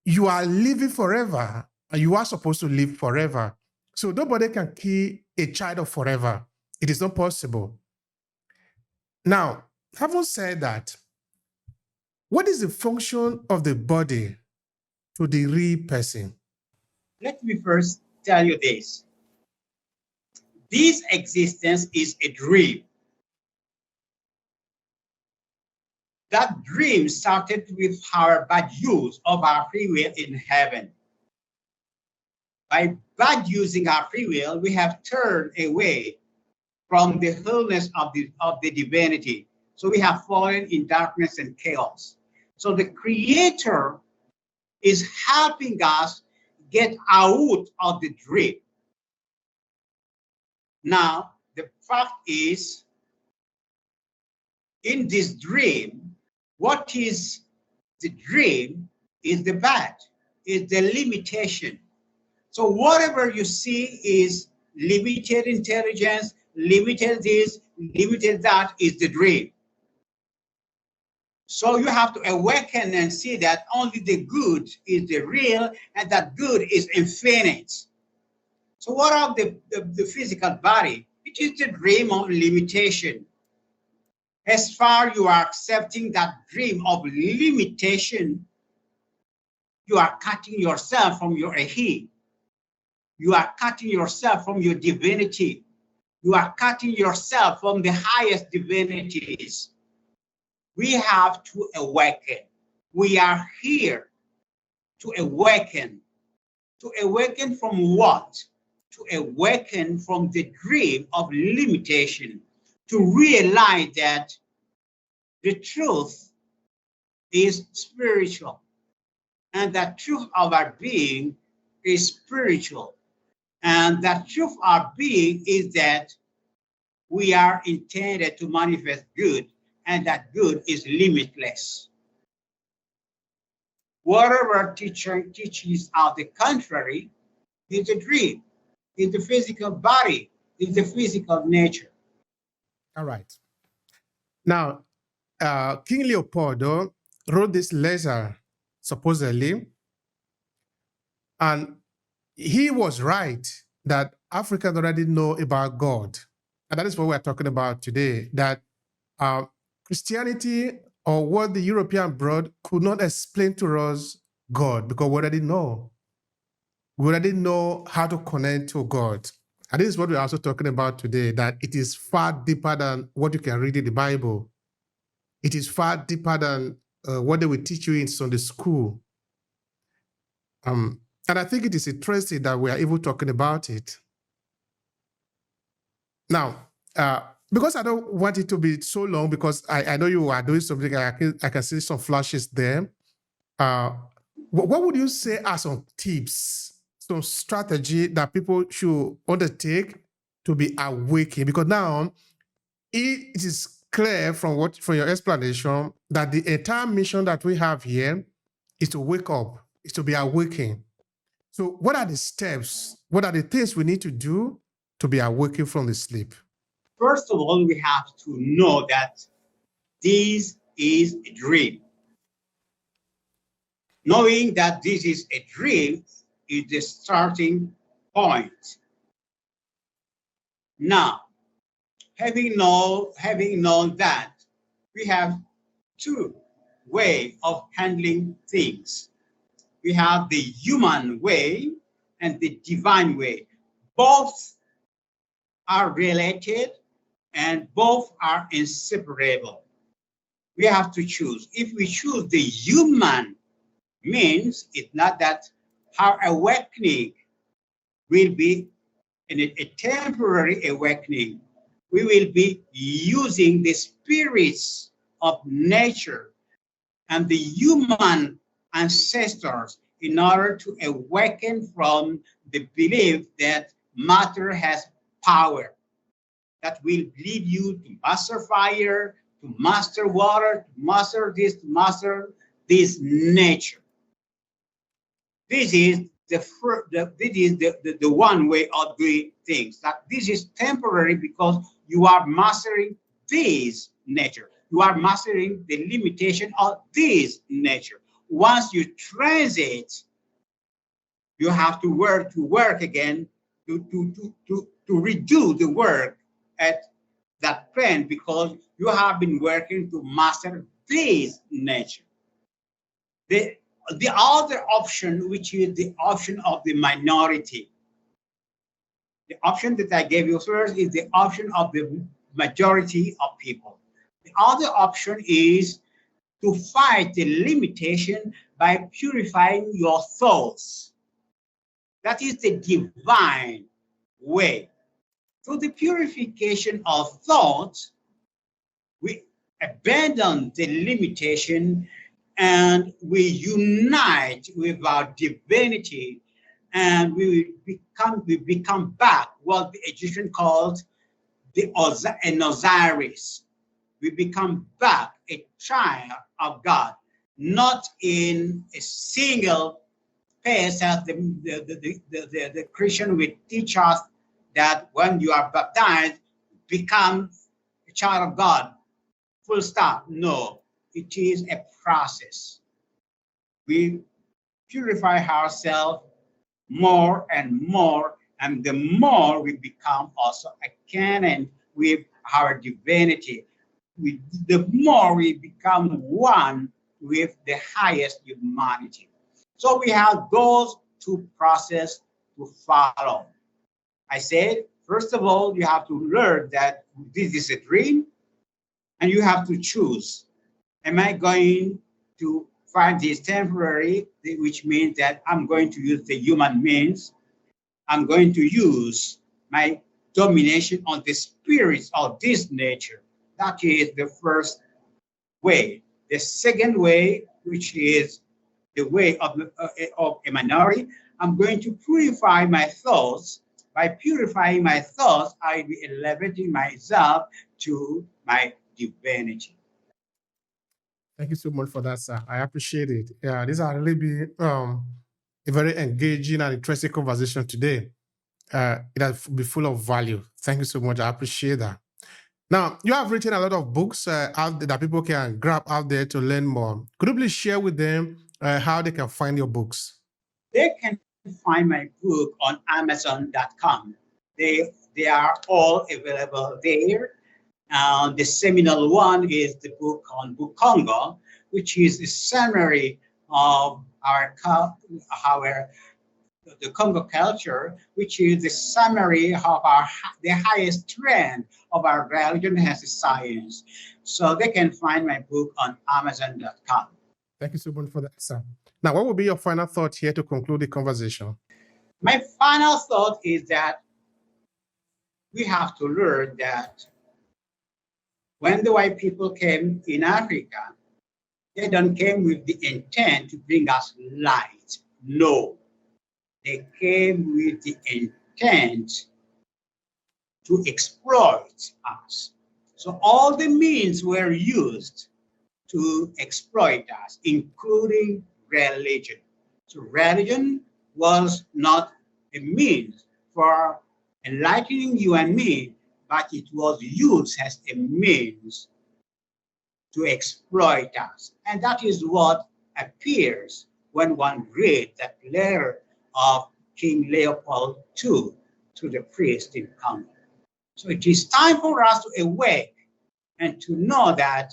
you are living forever, and you are supposed to live forever. So nobody can kill a child of forever. It is not possible. Now, having said that, what is the function of the body to the real person? Let me first tell you this. This existence is a dream. That dream started with our bad use of our free will in heaven. By bad using our free will, we have turned away from the wholeness of the divinity. So we have fallen in darkness and chaos. So the Creator is helping us get out of the dream. Now, the fact is, in this dream, what is the dream is the bad, is the limitation. So whatever you see is limited intelligence, limited this, limited that is the dream. So you have to awaken and see that only the good is the real and that good is infinite. So what of the physical body? It is the dream of limitation. As far you are accepting that dream of limitation, you are cutting yourself from your Ehi. You are cutting yourself from your divinity. You are cutting yourself from the highest divinities. We have to awaken. We are here to awaken. To awaken from what? To awaken from the dream of limitation. To realize that the truth is spiritual. And that truth of our being is spiritual. And that truth of our being is that we are intended to manifest good, and that good is limitless. Whatever teacher teaches out the contrary is a dream, is the physical body, is the physical nature. All right. Now, King Leopold wrote this letter, supposedly, and he was right that Africans already know about God. And that is what we're talking about today, that Christianity or what the European brought could not explain to us God because we already know. We already know how to connect to God. And this is what we're also talking about today, that it is far deeper than what you can read in the Bible. It is far deeper than what they will teach you in Sunday school. And I think it is interesting that we are even talking about it. Now, because I don't want it to be so long, because I know you are doing something, I can see some flashes there. What would you say are some tips, some strategy that people should undertake to be awakened? Because now it is clear from your explanation that the entire mission that we have here is to wake up, is to be awakened. So what are the steps? What are the things we need to do to be awakened from the sleep? First of all, we have to know that this is a dream. Knowing that this is a dream is the starting point. Now, having known that, we have two ways of handling things. We have the human way and the divine way. Both are related and both are inseparable. We have to choose. If we choose the human means it's not that our awakening will be a temporary awakening. We will be using the spirits of nature and the human ancestors in order to awaken from the belief that matter has power, that will lead you to master fire, to master water, to master this, to master this nature. This is the one way of doing things. That this is temporary because you are mastering this nature. You are mastering the limitation of this nature. Once you transit, you have to work again to redo the work at that plane because you have been working to master this nature. The other option, which is the option of the minority. The option that I gave you first is the option of the majority of people. The other option is to fight the limitation by purifying your thoughts. That is the divine way. Through the purification of thoughts, we abandon the limitation and we unite with our divinity, and we become back what the Egyptian called an Osiris. We become back a child of God, not in a single pace as the Christian will teach us that when you are baptized, become a child of God. Full stop. No, it is a process. We purify ourselves more and more, and the more we become also a canon with our divinity. The more we become one with the highest humanity. So we have those two processes to follow. I said, first of all, you have to learn that this is a dream, and you have to choose. Am I going to find this temporary, which means that I'm going to use the human means. I'm going to use my domination on the spirits of this nature. That is the first way. The second way, which is the way of a minority, I'm going to purify my thoughts. By purifying my thoughts, I'll be elevating myself to my divinity. Thank you so much for that, sir. I appreciate it. Yeah, this has really been a very engaging and interesting conversation today. It has been full of value. Thank you so much. I appreciate that. Now, you have written a lot of books out there that people can grab out there to learn more. Could you please share with them how they can find your books? They can find my book on Amazon.com. They are all available there. The seminal one is the book on Book Congo, which is a summary of the Congo culture, which is the summary of the highest trend of our religion as a science. So they can find my book on Amazon.com. Thank you so much for that, sir. Now, what will be your final thought here to conclude the conversation? My final thought is that we have to learn that when the white people came in Africa, they don't came with the intent to bring us light. No. They came with the intent to exploit us. So all the means were used to exploit us, including religion. So religion was not a means for enlightening you and me, but it was used as a means to exploit us. And that is what appears when one reads that letter of King Leopold II to the priest in Congo. So it is time for us to awake and to know that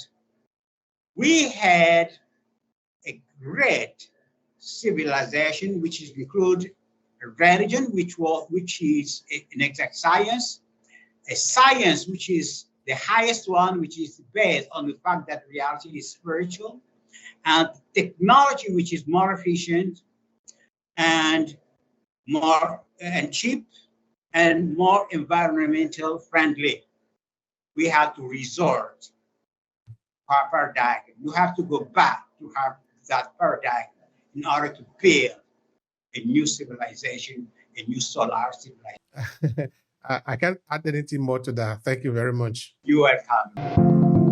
we had a great civilization, which includes a religion, which is an exact science, a science which is the highest one, which is based on the fact that reality is spiritual, and technology which is more efficient and cheap and more environmental friendly. We have to resort to our paradigm. You have to go back to have that paradigm in order to build a new civilization, a new solar civilization. I can't add anything more to that. Thank you very much. You are welcome.